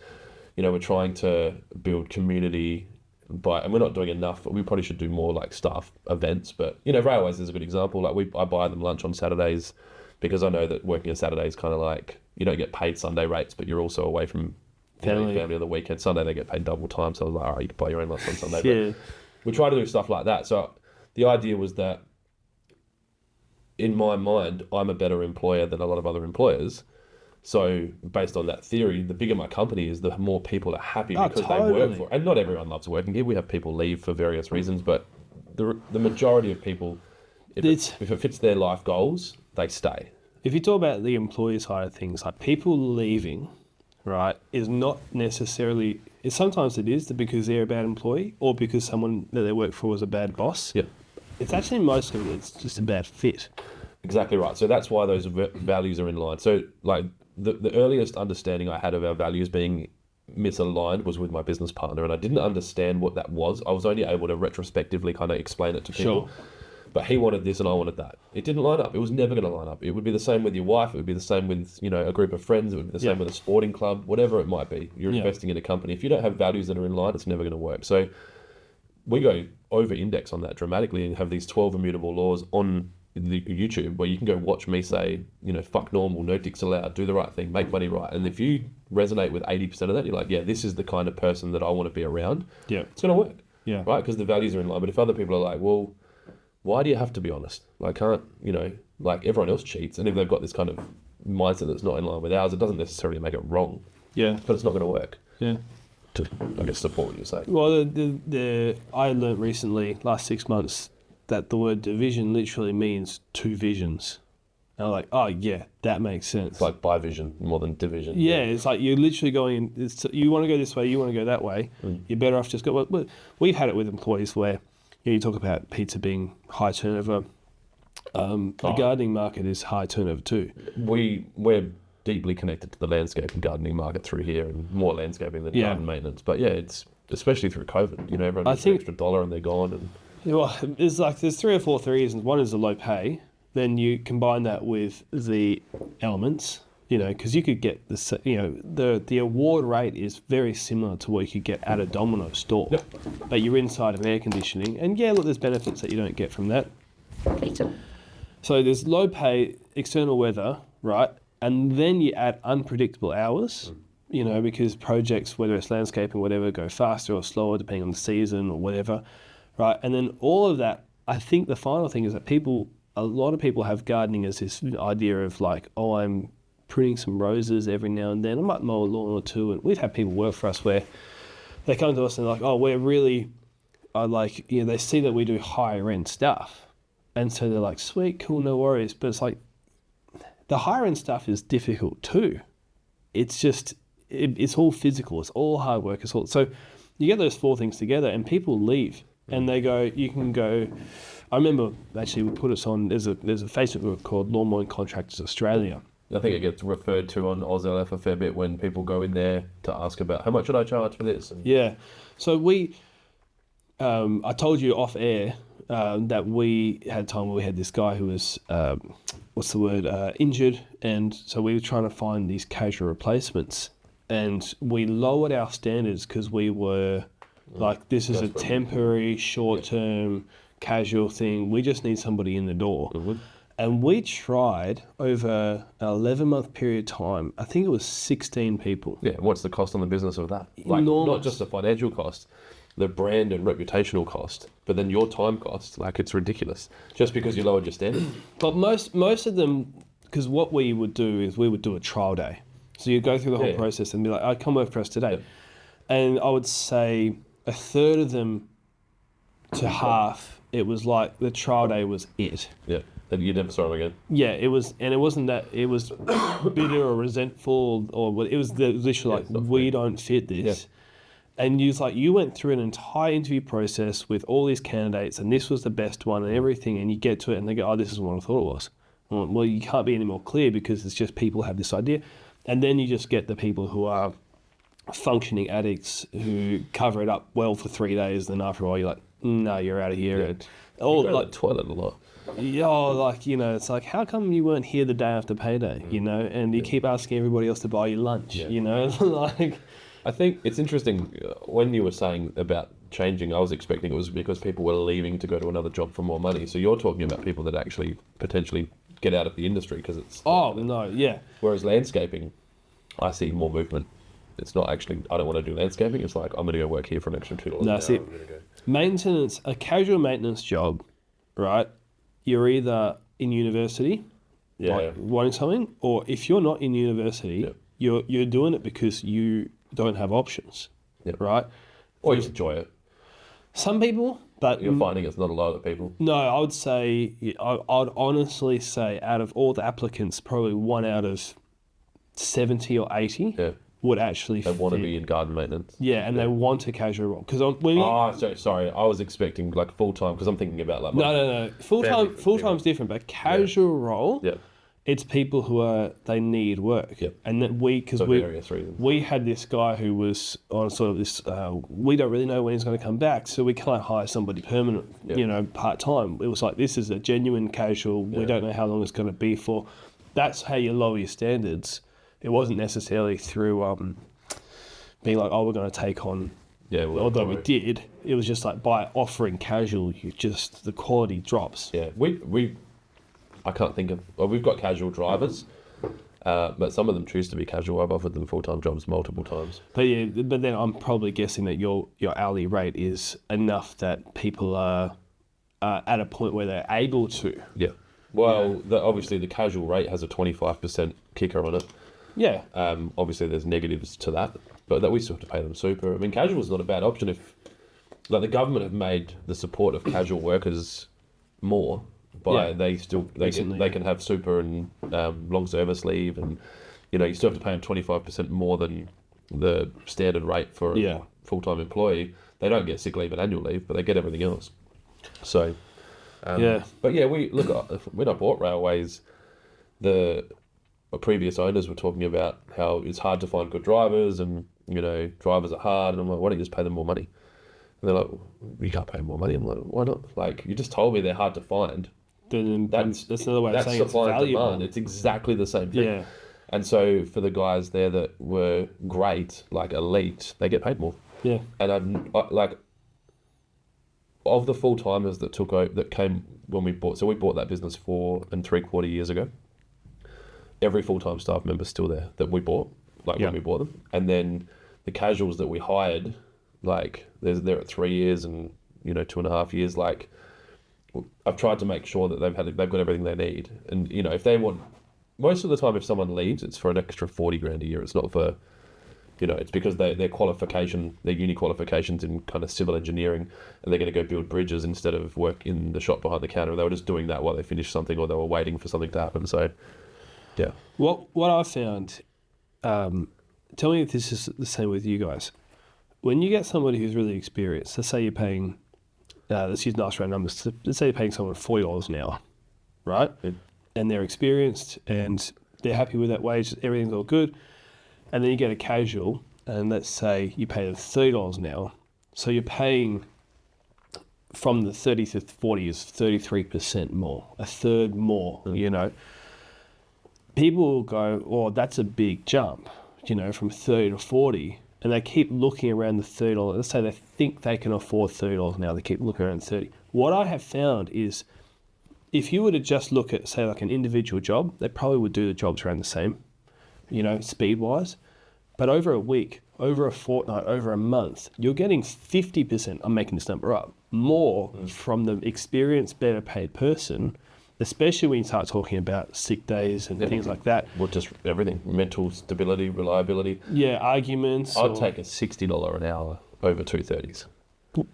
You know, we're trying to build community and we're not doing enough. We probably should do more like staff events, but you know, Railways is a good example. Like I buy them lunch on Saturdays because I know that working on Saturday is kind of like, you don't get paid Sunday rates, but you're also away from family on the weekend. Sunday they get paid double time. So I was like, all right, you can buy your own lunch on Sunday. But we try to do stuff like that. So the idea was that in my mind, I'm a better employer than a lot of other employers. So based on that theory, the bigger my company is, the more people are happy because they work for it. And not everyone loves working here. We have people leave for various reasons, but the majority of people, if it fits their life goals, they stay. If you talk about the employee side of things, like people leaving, right, is not necessarily, sometimes it is because they're a bad employee or because someone that they work for is a bad boss. Yeah. It's actually most of it's just a bad fit. Exactly right. So that's why those values are in line. So like the earliest understanding I had of our values being misaligned was with my business partner, and I didn't understand what that was. I was only able to retrospectively kind of explain it to people. Sure. But he wanted this and I wanted that. It didn't line up. It was never going to line up. It would be the same with your wife. It would be the same with, you know, a group of friends. It would be the same with a sporting club, whatever it might be. You're investing in a company. If you don't have values that are in line, it's never going to work. So we go over-index on that dramatically and have these 12 immutable laws on the YouTube where you can go watch me say, you know, fuck normal, no dicks allowed, do the right thing, make money right. And if you resonate with 80% of that, you're like, yeah, this is the kind of person that I want to be around. Yeah, it's going to work. Yeah. Right? Because the values are in line. But if other people are like, well, why do you have to be honest? Like, can't, you know, like everyone else cheats. And if they've got this kind of mindset that's not in line with ours, it doesn't necessarily make it wrong. Yeah. But it's not going to work. Yeah. To, I guess, support what you're saying. Well, I learned recently, last 6 months, that the word division literally means two visions. And I'm like, oh yeah, that makes sense. It's like bivision more than division. Yeah, it's like you're literally going, you want to go this way, you want to go that way. You're better off just go. Well, we've had it with employees where you talk about pizza being high turnover. The gardening market is high turnover too. We're deeply connected to the landscape and gardening market through here, and more landscaping than garden maintenance. But yeah, it's especially through COVID. You know, everyone gets an extra $1 and they're gone. And well, there's 3 or 4 reasons. One is the low pay. Then you combine that with the elements, you know, because you could get the award rate is very similar to what you could get at a Domino store, but you're inside of air conditioning, and yeah, look, there's benefits that you don't get from that. Pizza. So there's low pay, external weather, right, and then you add unpredictable hours, you know, because projects, whether it's landscaping, whatever, go faster or slower depending on the season or whatever, right, and then all of that. I think the final thing is that a lot of people have gardening as this idea of like, oh, I'm pruning some roses every now and then. I might mow a lawn or two. And we've had people work for us where they come to us and they're like, oh, we're really, they see that we do higher end stuff. And so they're like, sweet, cool, no worries. But it's like, the higher end stuff is difficult too. It's just, it's all physical. It's all hard work. So you get those 4 things together, and people leave, and they go. You can go. I remember actually we put us on. There's a Facebook group called Lawn Mowing Contractors Australia. I think it gets referred to on AusLF a fair bit when people go in there to ask about how much should I charge for this. And Yeah, so I told you off air that we had a time where we had this guy who was injured, and so we were trying to find these casual replacements, and we lowered our standards because we were like, this is a temporary, short-term, casual thing. We just need somebody in the door. And we tried over an 11-month period of time, I think it was 16 people. Yeah, what's the cost on the business of that? Like, Enormous. not just the financial cost, the brand and reputational cost, but then your time cost. Like, it's ridiculous. Just because you lowered your standard. But most of them, because what we would do is we would do a trial day. So you go through the whole process and be like, "Oh, come work for us today." Yep. And I would say a third of them to half, it was like the trial day was it. Yeah. Then you never saw them again. Yeah, it was, and it wasn't that it was bitter or resentful, or it was literally like, we don't fit this. Yeah. And you went through an entire interview process with all these candidates, and this was the best one and everything, and you get to it and they go, "Oh, this is what I thought it was." Well, you can't be any more clear, because it's just people have this idea. And then you just get the people who are functioning addicts who cover it up well for 3 days, and after a while you're like, "No, you're out of here." Yeah. You go to the toilet a lot. Yeah, it's like, how come you weren't here the day after payday, and you keep asking everybody else to buy you lunch, like... I think it's interesting, when you were saying about changing, I was expecting it was because people were leaving to go to another job for more money. So you're talking about people that actually potentially get out of the industry because it's... no, yeah. Whereas landscaping, I see more movement. It's not actually, I don't want to do landscaping. It's like, I'm going to go work here for an extra $2 an hour. That's it. Maintenance, a casual maintenance job, right? You're either in university, wanting something, or if you're not in university, you're doing it because you don't have options, right? Or you enjoy it. Some people, but... You're finding it's not a lot of people. No, I would say, I'd honestly say out of all the applicants, probably 1 out of 70 or 80 would actually They want to be in garden maintenance. Yeah, and they want a casual role. Sorry, I was expecting like full-time, because I'm thinking about like... No. Full-time's different, but casual role, it's people who they need work. Yep. And that various reasons. We had this guy who was on sort of this, we don't really know when he's going to come back, so we can't hire somebody permanent, part-time. It was like, this is a genuine casual, we don't know how long it's going to be for. That's how you lower your standards. It wasn't necessarily through being like, "Oh, we're going to take on..." Yeah, although we did, it was just like by offering casual, the quality drops. Yeah, I can't think of... Well, we've got casual drivers, but some of them choose to be casual. I've offered them full-time jobs multiple times. But then I'm probably guessing that your hourly rate is enough that people are at a point where they're able to. Yeah. Well, obviously the casual rate has a 25% kicker on it. Yeah. Obviously there's negatives to that, but that we still have to pay them super. I mean, casual is not a bad option if, like, the government have made the support of casual workers more by they can have super and long service leave, and you still have to pay them 25% more than the standard rate for a full-time employee. They don't get sick leave and annual leave, but they get everything else. So but when I bought Railways, the previous owners were talking about how it's hard to find good drivers, and drivers are hard, and I'm like, why don't you just pay them more money? And they're like, you can't pay them more money. I'm like, why not? Like, you just told me they're hard to find. That's another way of saying it's valuable. Demand. It's exactly the same thing. Yeah. And so for the guys there that were great, like elite, they get paid more. Yeah. And of the full timers that came when we bought that business 4.75 years ago. Every full-time staff member's still there that we bought, when we bought them. And then the casuals that we hired, like, they're at 3 years and, 2.5 years. Like, I've tried to make sure that they've got everything they need. And, if they want... Most of the time, if someone leaves, it's for an extra 40 grand a year. It's not for... it's because their uni qualifications in kind of civil engineering, and they're going to go build bridges instead of work in the shop behind the counter. They were just doing that while they finished something, or they were waiting for something to happen. So... Yeah. What I found, tell me if this is the same with you guys. when you get somebody who's really experienced, let's say you're paying, let's use nice round numbers, let's say you're paying someone $40 an hour, right? And they're experienced and they're happy with that wage, everything's all good. And then you get a casual, and let's say you pay them $30 an hour. So you're paying from the 30 to 40 is 33% more, a third more, you know. People will go, oh, that's a big jump, you know, from 30 to 40. And they keep looking around the $30. Let's say they think they can afford $30 now. They keep looking around 30. What I have found is if you were to just look at, say, like an individual job, they probably would do the jobs around the same, you know, speed-wise. But over a week, over a fortnight, over a month, you're getting 50%, I'm making this number up, more from the experienced, better paid person, especially when you start talking about sick days and things like that. Well, just everything. Mental stability, reliability. Yeah, arguments. I'd take a $60 an hour over 230s.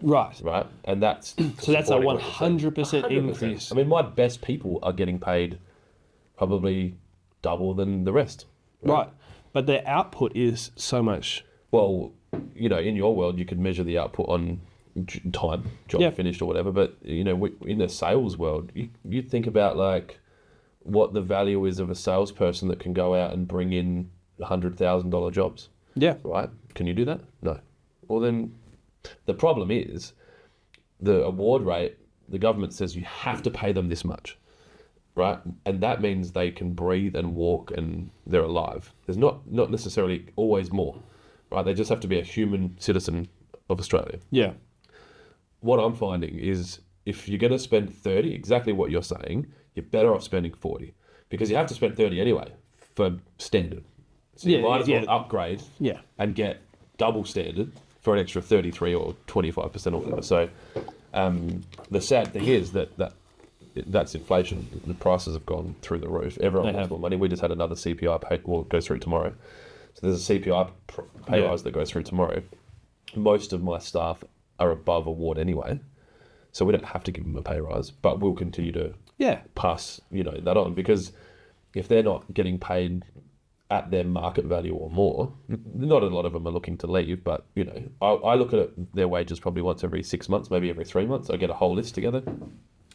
Right. Right? And that's... So that's a 100% increase. I mean, my best people are getting paid probably double than the rest. Right. But their output is so much... Well, you know, in your world, you could measure the output on time, job finished or whatever. But, you know, in the sales world, you think about, like, what the value is of a salesperson that can go out and bring in $100,000 jobs. Yeah. Right? Can you do that? No. Well, then the problem is the award rate, the government says you have to pay them this much. Right? And that means they can breathe and walk and they're alive. There's not necessarily always more. Right? They just have to be a human citizen of Australia. Yeah. What I'm finding is if you're going to spend 30, exactly what you're saying, you're better off spending 40 because you have to spend 30 anyway for standard. So you might as well upgrade and get double standard for an extra 33 or 25% or whatever. So the sad thing is that's inflation. The prices have gone through the roof. Everyone wants more money. We just had another CPI pay, goes through tomorrow. So there's a CPI pay rise that goes through tomorrow. Most of my staff are above award anyway, so we don't have to give them a pay rise, but we'll continue to pass that on because if they're not getting paid at their market value or more, not a lot of them are looking to leave, but I look at their wages probably once every 6 months, maybe every 3 months. I get a whole list together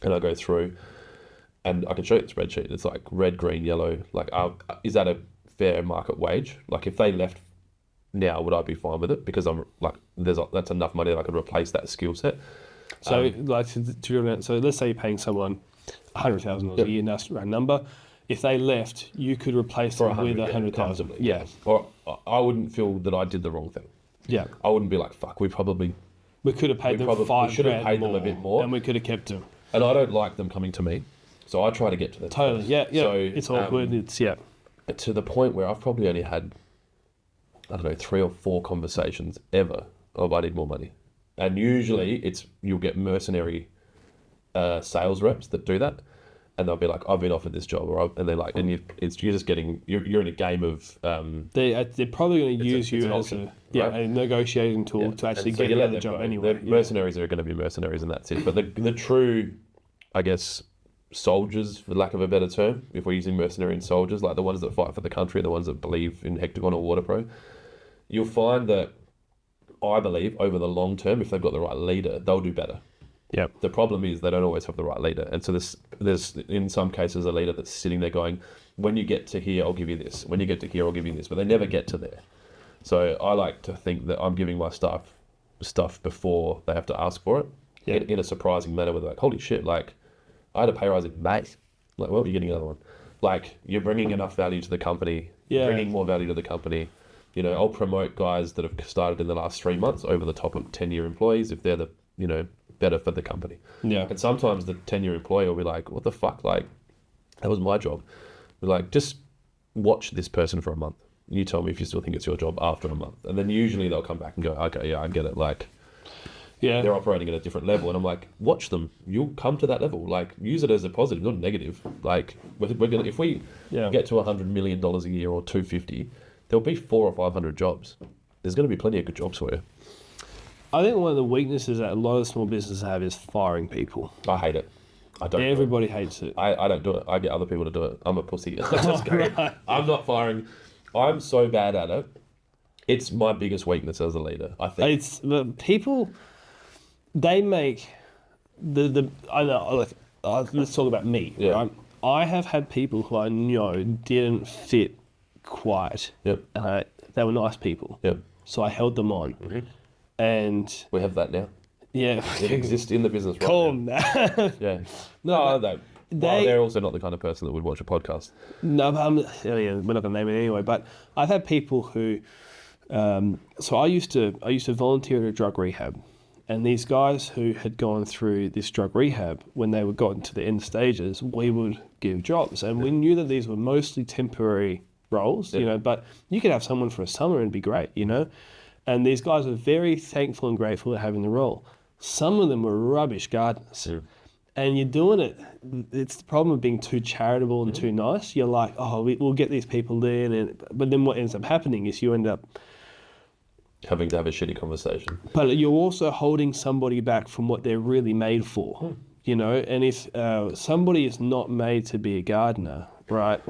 and I go through and I can show you the spreadsheet. It's like red, green, yellow. Like, is that a fair market wage? Like, if they left now, would I be fine with it? Because I'm like, that's enough money that I could replace that skill set. So, so let's say you're paying someone $100,000 a year, that's a number. If they left, you could replace them with $100,000. Yeah. Or I wouldn't feel that I did the wrong thing. Yeah. I wouldn't be like, fuck, we could have paid them $5,000 should have paid them a bit more, and we could have kept them. And I don't like them coming to me, so I try to get to them. Totally, first. yeah. So, it's awkward. It's to the point where I've probably only had, 3 or 4 conversations ever of I need more money, and usually you'll get mercenary sales reps that do that, and they'll be like, I've been offered this job, and they're like, and you're just getting you're in a game of they're probably going to use you as a negotiating tool to actually get you the job anyway. Mercenaries are going to be mercenaries, and that's it. But the true, I guess, soldiers, for lack of a better term, if we're using mercenary and soldiers, like the ones that fight for the country, the ones that believe in Hectagon or WaterPro, you'll find that, I believe, over the long term, if they've got the right leader, they'll do better. Yeah. The problem is they don't always have the right leader. And so there's in some cases a leader that's sitting there going, when you get to here, I'll give you this. When you get to here, I'll give you this. But they never get to there. So I like to think that I'm giving my staff stuff before they have to ask for it in a surprising manner where they're like, holy shit, like, I had a pay rise in May. Like, well, you're getting another one. Like, you're bringing enough value to the company, bringing more value to the company. I'll promote guys that have started in the last 3 months over the top of 10-year employees if they're the, better for the company. Yeah. And sometimes the 10-year employee will be like, what the fuck? Like, that was my job. We're like, just watch this person for a month. You tell me if you still think it's your job after a month. And then usually they'll come back and go, okay, yeah, I get it. Like, they're operating at a different level. And I'm like, watch them. You'll come to that level. Like, use it as a positive, not a negative. Like, we're gonna, if we get to $100 million a year or 250, there'll be 400 or 500 jobs. There's going to be plenty of good jobs for you. I think one of the weaknesses that a lot of small businesses have is firing people. I hate it. I don't. Everybody hates it. I don't do it. I get other people to do it. I'm a pussy. I'm not firing. I'm so bad at it. It's my biggest weakness as a leader, I think. It's the people. They make the. I know. Like, let's talk about me. Yeah. Right? I have had people who I know didn't fit quite. Yep. They were nice people. Yep. So I held them on, and We have that now. yeah, It exists in the business right calm now. down. Yeah. No, well, They- they're also not the kind of person that would watch a podcast. No, but we're not going to name it anyway. But I've had people who. So I used to volunteer at a drug rehab, and these guys who had gone through this drug rehab, when they were gotten to the end stages, we would give jobs, and we knew that these were mostly temporary roles, you know. But you could have someone for a summer and be great, you know. And these guys were very thankful and grateful at having the role. Some of them were rubbish gardeners. Yeah. And you're doing it. It's the problem of being too charitable and too nice. You're like, oh, we'll get these people in, but then what ends up happening is you end up. Having to have a shitty conversation. But you're also holding somebody back from what they're really made for, you know. And if somebody is not made to be a gardener, right,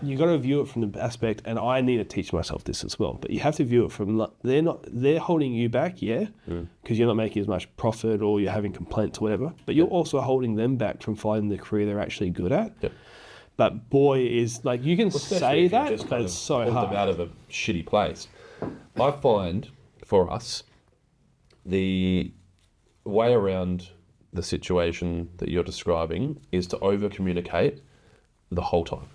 you got to view it from the aspect. And I need to teach myself this as well. But you have to view it from they're holding you back, yeah, because you're not making as much profit or you're having complaints or whatever. But you're also holding them back from finding the career they're actually good at. Yep. But boy, is like you can say that, but it's so pulled hard. them out of a shitty place. I find for us the way around the situation that you're describing is to over communicate the whole time.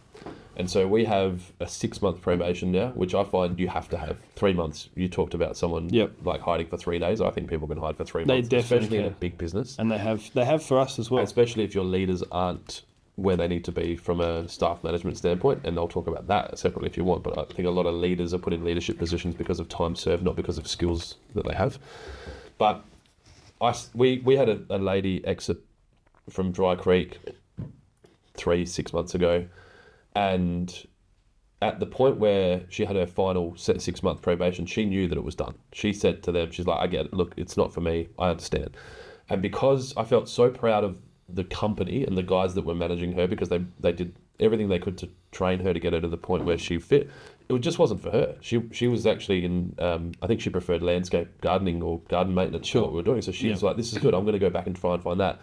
And so we have a 6-month probation now, which I find you have to have. 3 months. You talked about someone like hiding for 3 days. I think people can hide for 3 months, definitely especially in a can. big business. And they have for us as well. Especially if your leaders aren't where they need to be from a staff management standpoint, and they'll talk about that separately if you want. But I think a lot of leaders are put in leadership positions because of time served, not because of skills that they have. But we had a lady exit from Dry Creek 6 months ago, and at the point where she had her final 6-month probation, she knew that it was done. She said to them, she's like, I get it, look, it's not for me, I understand. And because I felt so proud of the company and the guys that were managing her, because they did everything they could to train her to get her to the point where she fit, it just wasn't for her. She was actually in, I think she preferred landscape gardening or garden maintenance to what we were doing. So she was like, this is good, I'm going to go back and try and find that.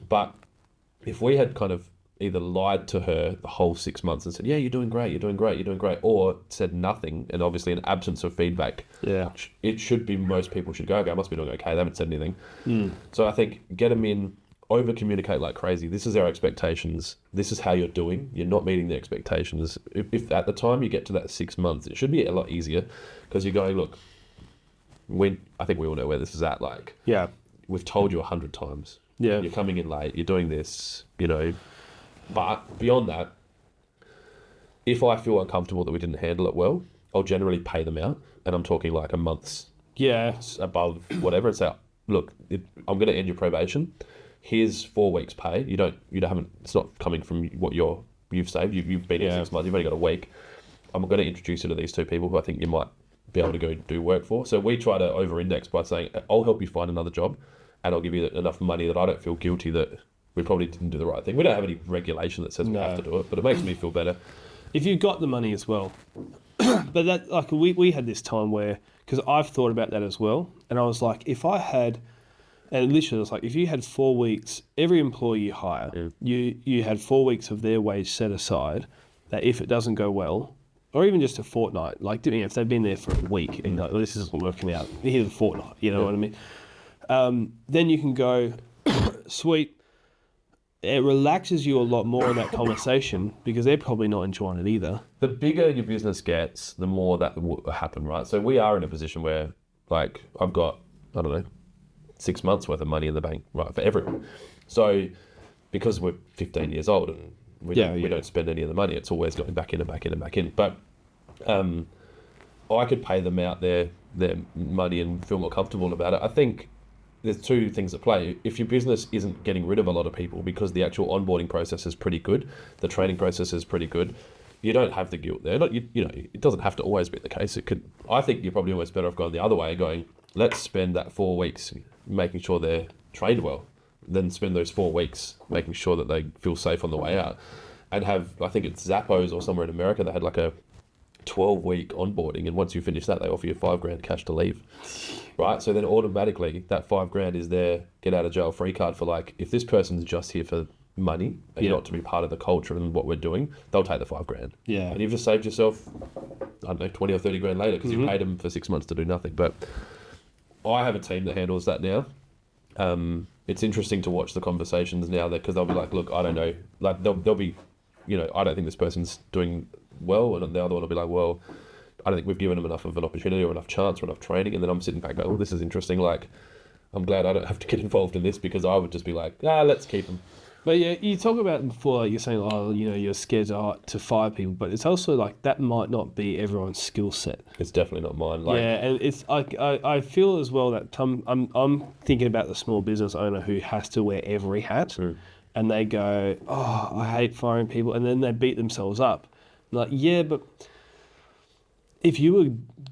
But if we had kind of either lied to her the whole 6 months and said, yeah, you're doing great, you're doing great, you're doing great, or said nothing, and obviously an absence of feedback, it should be, most people should go, okay, I must be doing okay, they haven't said anything. So I think get them in, over communicate like crazy. This is our expectations. This is how you're doing. You're not meeting the expectations. If at the time you get to that 6 months, it should be a lot easier, because you're going, look, I think we all know where this is at. Like, we've told you 100 times. You're coming in late. You're doing this. You know, but beyond that, if I feel uncomfortable that we didn't handle it well, I'll generally pay them out, and I'm talking like a month's above whatever. It's out. Look, I'm going to end your probation. Here's 4 weeks' pay. You haven't. It's not coming from what you've saved. You've been here 6 months. You've only got a week. I'm going to introduce you to these 2 people who I think you might be able to go do work for. So we try to over-index by saying, I'll help you find another job, and I'll give you enough money that I don't feel guilty that we probably didn't do the right thing. We don't have any regulation that says we have to do it, but it makes me feel better. If you've got the money as well. But that, like, we had this time where, because I've thought about that as well, and I was like, if I had. And literally, it's like, if you had 4 weeks, every employee you hire, you had 4 weeks of their wage set aside, that if it doesn't go well, or even just a fortnight, like, if they've been there for a week and like, this isn't working out, here's a fortnight, you know what I mean? Then you can go, sweet. It relaxes you a lot more in that conversation, because they're probably not enjoying it either. The bigger your business gets, the more that will happen, right? So we are in a position where, like, I've got, I don't know, 6 months worth of money in the bank, right, for everyone. So because we're 15 years old and we don't spend any of the money, it's always going back in and back in and back in. But I could pay them out their money and feel more comfortable about it. I think there's 2 things at play. If your business isn't getting rid of a lot of people because the actual onboarding process is pretty good, the training process is pretty good, you don't have the guilt there. You know, it doesn't have to always be the case. It could. I think you're probably almost better off going the other way, going, let's spend that 4 weeks making sure they're trained well, then spend those 4 weeks making sure that they feel safe on the way out. And have, I think it's Zappos or somewhere in America that had like a 12-week onboarding, and once you finish that, they offer you $5,000 cash to leave, right? So then automatically that $5,000 is their get out of jail free card for like, if this person's just here for money and not to be part of the culture and what we're doing, they'll take the $5,000. Yeah. And you've just saved yourself, I don't know, 20 or 30 grand later because you paid them for 6 months to do nothing. But I have a team that handles that now. It's interesting to watch the conversations now because they'll be like, look, I don't know, like they'll be, you know, I don't think this person's doing well, and the other one will be like, well, I don't think we've given them enough of an opportunity or enough chance or enough training. And then I'm sitting back going, oh, this is interesting. Like, I'm glad I don't have to get involved in this because I would just be like, let's keep them. But yeah, you talk about before, like you're saying, oh, you know, you're scared to fire people, but it's also like that might not be everyone's skill set. It's definitely not mine. Like, yeah, and it's like I feel as well that I'm thinking about the small business owner who has to wear every hat, and they go, oh, I hate firing people, and then they beat themselves up. Like, yeah, but if you were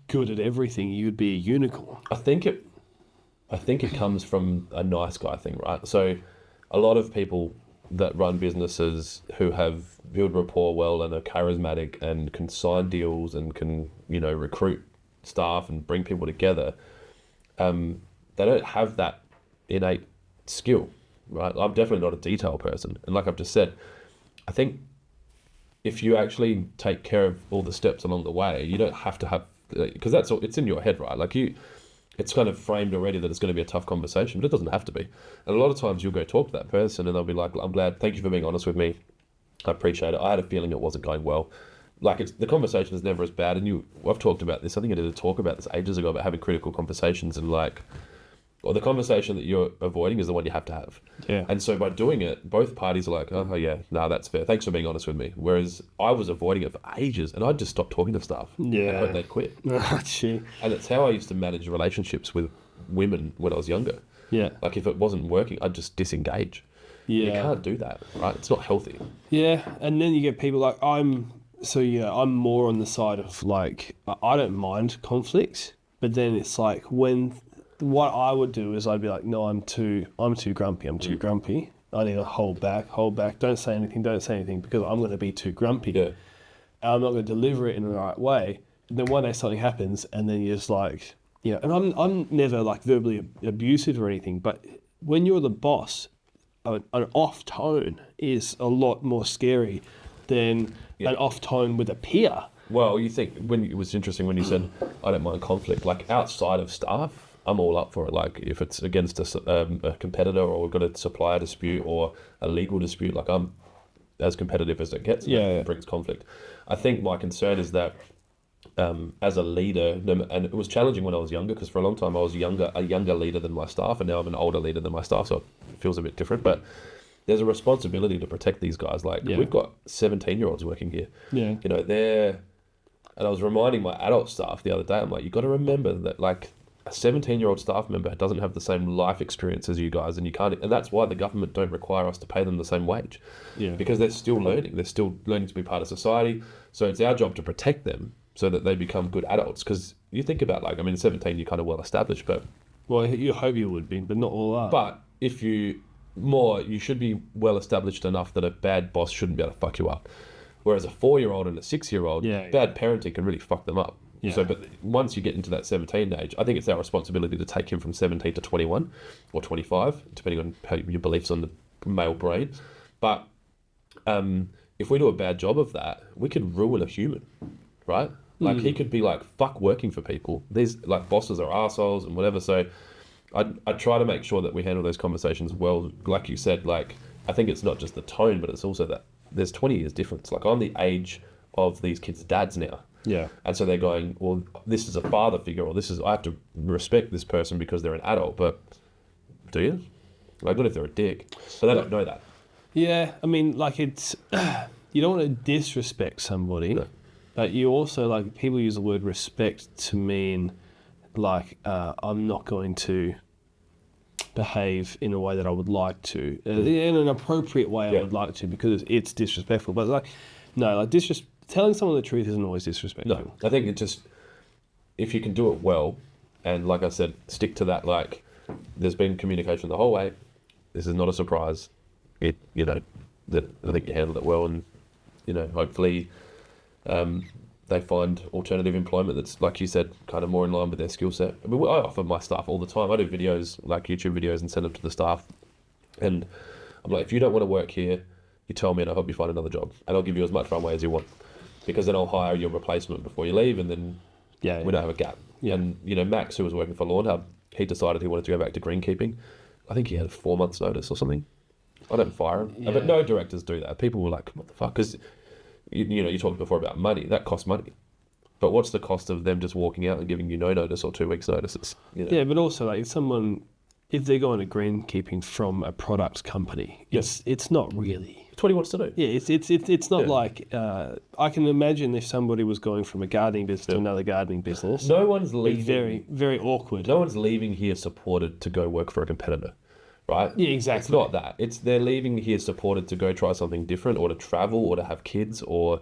good at everything, you'd be a unicorn. I think it comes from a nice guy thing, right? So a lot of people that run businesses who have built rapport well and are charismatic and can sign deals and can, you know, recruit staff and bring people together, they don't have that innate skill, right? I'm definitely not a detail person. And like I've just said, I think if you actually take care of all the steps along the way, you don't have to have, because that's all, it's in your head, right? Like it's kind of framed already that it's going to be a tough conversation, but it doesn't have to be. And a lot of times you'll go talk to that person and they'll be like, I'm glad, thank you for being honest with me. I appreciate it. I had a feeling it wasn't going well. Like the conversation is never as bad. And I've talked about this. I think I did a talk about this ages ago about having critical conversations and like, or the conversation that you're avoiding is the one you have to have. Yeah. And so by doing it, both parties are like, oh yeah, no, that's fair. Thanks for being honest with me. Whereas I was avoiding it for ages and I'd just stop talking to staff. Yeah. And hope they'd quit. Gee. And it's how I used to manage relationships with women when I was younger. Yeah. Like if it wasn't working, I'd just disengage. Yeah. You can't do that, right? It's not healthy. Yeah. And then you get people like I'm more on the side of like, I don't mind conflicts, but then it's like what I would do is I'd be like, no, I'm too grumpy. I'm too grumpy. I need to hold back. Don't say anything because I'm going to be too grumpy. Yeah. And I'm not going to deliver it in the right way. And then one day something happens and then you're just like, you know, and I'm never like verbally abusive or anything, but when you're the boss, an off tone is a lot more scary than an off tone with a peer. Well, you think it was interesting when you said, I don't mind conflict, like outside of staff, I'm all up for it. Like if it's against a competitor or we've got a supplier dispute or a legal dispute, like I'm as competitive as it gets. It brings conflict. I think my concern is that as a leader, and it was challenging when I was younger because for a long time I was a younger leader than my staff, and now I'm an older leader than my staff, so it feels a bit different. But there's a responsibility to protect these guys. Like we've got 17-year-olds working here. Yeah. You know, and I was reminding my adult staff the other day, I'm like, you got to remember that like a 17-year-old staff member doesn't have the same life experience as you guys, and you can't, and that's why the government don't require us to pay them the same wage. Yeah. Because they're still learning to be part of society. So it's our job to protect them so that they become good adults. Because you think about 17, you're kind of well established, but well, you hope you would be, but not all are. But if you should be well established enough that a bad boss shouldn't be able to fuck you up. Whereas a 4-year-old and a 6-year-old, bad parenting can really fuck them up. Yeah. So, but once you get into that 17 age, I think it's our responsibility to take him from 17 to 21 or 25, depending on your beliefs on the male brain. But if we do a bad job of that, we could ruin a human, right? Like he could be like, fuck working for people. These like bosses are assholes and whatever. So I try to make sure that we handle those conversations well. Like you said, like I think it's not just the tone, but it's also that there's 20 years difference. Like I'm the age of these kids' dads now. Yeah. And so they're going, well, this is a father figure, or I have to respect this person because they're an adult. But do you? Like, not if they're a dick. But they don't know that. Yeah. I mean, like it's, you don't want to disrespect somebody, but you also, like, people use the word respect to mean, like, I'm not going to behave in a way that I would like to, in an appropriate way I would like to, because it's disrespectful. But like, no, like telling someone the truth isn't always disrespectful. No, I think it just, if you can do it well, and like I said, stick to that, like, there's been communication the whole way. This is not a surprise. That I think you handled it well, and, hopefully, they find alternative employment that's, like you said, kind of more in line with their skill set. I mean, I offer my staff all the time. I do videos, like YouTube videos, and send them to the staff. And I'm like, if you don't want to work here, you tell me and I'll help you find another job. And I'll give you as much runway as you want. Because then I'll hire your replacement before you leave, and then we don't have a gap. Yeah. And, you know, Max, who was working for Lawn Hub, he decided he wanted to go back to greenkeeping. I think he had 4 months notice or something. I don't fire him. Yeah. But no directors do that. People were like, what the fuck? Because, you know, you talked before about money. That costs money. But what's the cost of them just walking out and giving you no notice or 2 weeks notice? It's, you know. Yeah, but also, like, if they're going to greenkeeping from a product company, it's not really. It's what he wants to do. Yeah, it's not like I can imagine if somebody was going from a gardening business to another gardening business. No one's leaving. Very, very awkward. No one's leaving here supported to go work for a competitor, right? Yeah, exactly. It's not that. It's they're leaving here supported to go try something different, or to travel, or to have kids, or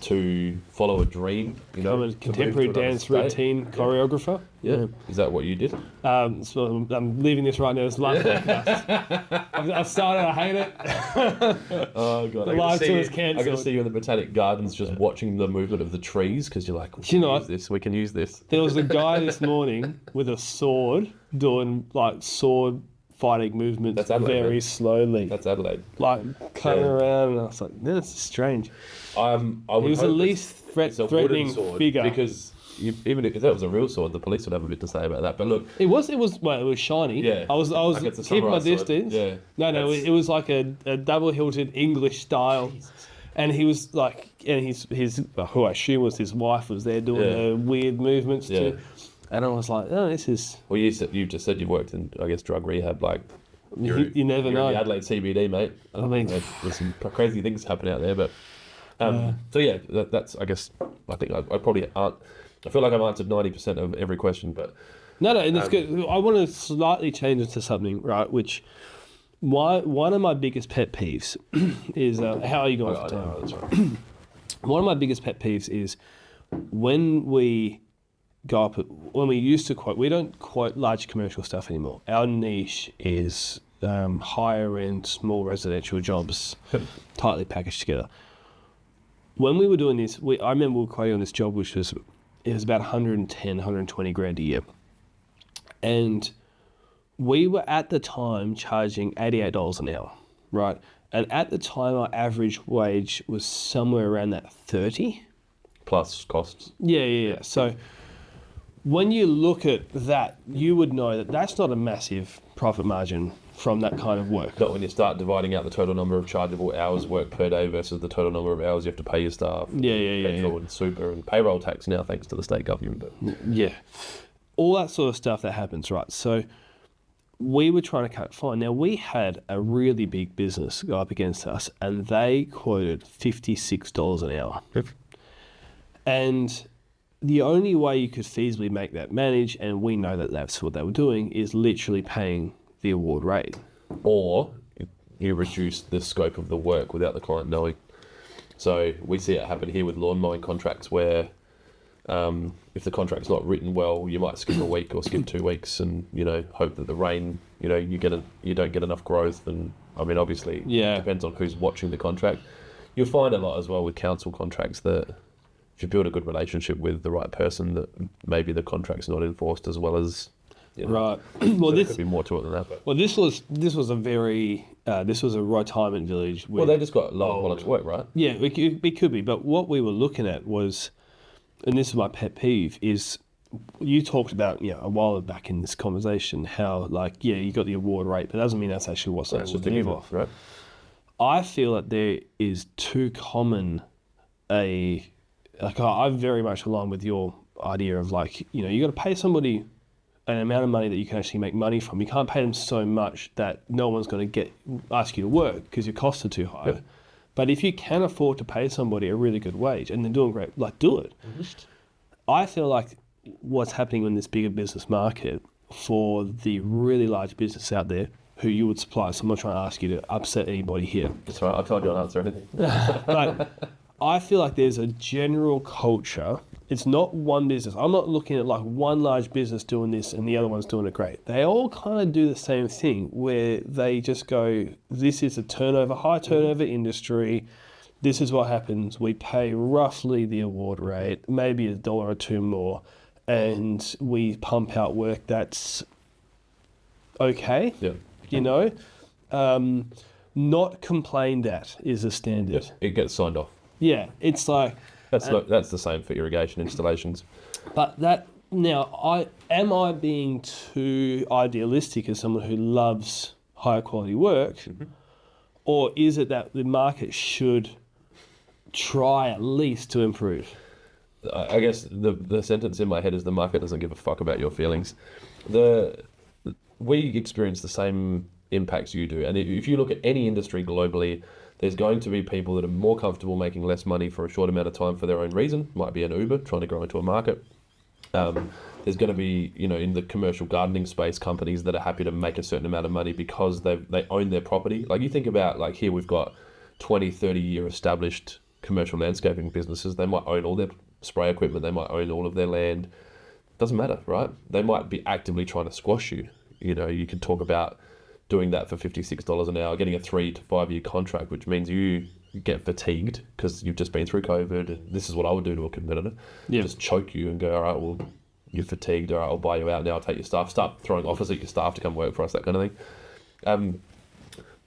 to follow a dream. You know, I'm a contemporary dance routine choreographer. Yeah. Is that what you did? So I'm leaving this right now. It's the last podcast. I've started. I hate it. Oh god! The live tour is cancelled. I'm going to see you in the Botanic Gardens just watching the movement of the trees, because you're like, we can use this. There was a guy this morning with a sword doing like sword fighting movements very slowly. That's Adelaide. Like cutting around, and I was like, this is strange. He was the least threatening figure, because even if that was a real sword, the police would have a bit to say about that. But look, it was shiny. Yeah, I was keeping my distance. Yeah, no, it was like a double hilted English style. Jesus. And he was like, and his who I assume was his wife, was there doing the weird movements too. And I was like, oh, this is. Well, you just said you've worked in, I guess, drug rehab. Like, you never know. In the Adelaide CBD, mate. I mean, there's some crazy things happening out there, but. So yeah, that's, I guess, I think I probably aren't. I feel like I've answered 90% of every question, but no, and it's good. I want to slightly change it to something, right? Which one of my biggest pet peeves is how are you going for time? That's right. One of my biggest pet peeves is when we go up. When we used to quote, we don't quote large commercial stuff anymore. Our niche is higher end, small residential jobs, tightly packaged together. When we were doing this, I remember we were quoting on this job, which was about 110, 120 grand a year. And we were at the time charging $88 an hour, right? And at the time, our average wage was somewhere around that 30. Plus costs. Yeah. So when you look at that, you would know that that's not a massive profit margin from that kind of work. Not when you start dividing out the total number of chargeable hours worked per day versus the total number of hours you have to pay your staff. Petrol and super and payroll tax now, thanks to the state government. But. Yeah. All that sort of stuff that happens, right? So we were trying to cut fine. Now, we had a really big business go up against us, and they quoted $56 an hour. Yep. And the only way you could feasibly make that manage, and we know that that's what they were doing, is literally paying the award rate. Or you reduce the scope of the work without the client knowing. So we see it happen here with lawn mowing contracts where if the contract's not written well, you might skip a week or skip 2 weeks and, you know, hope that the rain, you know, you don't get enough growth. And I mean, obviously, it depends on who's watching the contract. You'll find a lot as well with council contracts that if you build a good relationship with the right person, that maybe the contract's not enforced as well as. You know, right. Well, there could be more to it than that. But. Well, this was a very this was a retirement village. Well, they just got low quality work, right? Yeah, it could be. But what we were looking at was, and this is my pet peeve, is you talked about a while back in this conversation how you got the award rate, but it doesn't mean that's actually what's just to give off, right? I feel that there is too common I very much align with your idea of you got to pay somebody an amount of money that you can actually make money from. You can't pay them so much that no one's going to ask you to work because your costs are too high. Yep. But if you can afford to pay somebody a really good wage and they're doing great, do it. Mm-hmm. I feel like what's happening in this bigger business market for the really large business out there who you would supply, so I'm not trying to ask you to upset anybody here. That's right, I told you I'll answer anything. But I feel like there's a general culture. It's not one business. I'm not looking at one large business doing this and the other one's doing it great. They all kind of do the same thing where they just go, this is a high turnover industry. this is what happens. We pay roughly the award rate, maybe $1 or $2 more, and we pump out work that's okay, you know. Not complained at is a standard. It gets signed off. Yeah, it's like... That's the same for irrigation installations. But that... Now, am I being too idealistic as someone who loves higher quality work, or is it that the market should try at least to improve? I guess the sentence in my head is the market doesn't give a fuck about your feelings. We experience the same impacts you do, and if you look at any industry globally, there's going to be people that are more comfortable making less money for a short amount of time for their own reason. Might be an Uber trying to grow into a market. There's going to be, in the commercial gardening space, companies that are happy to make a certain amount of money because they own their property. Like, you think about, like, here we've got 20, 30-year established commercial landscaping businesses. They might own all their spray equipment. They might own all of their land. Doesn't matter, right? They might be actively trying to squash you. You can talk about doing that for $56 an hour, getting a 3 to 5 year contract, which means you get fatigued because you've just been through COVID. And this is what I would do to a competitor. Just choke you and go, all right, well, you're fatigued. All right, I'll buy you out now. I'll take your staff. Start throwing offers at your staff to come work for us, that kind of thing.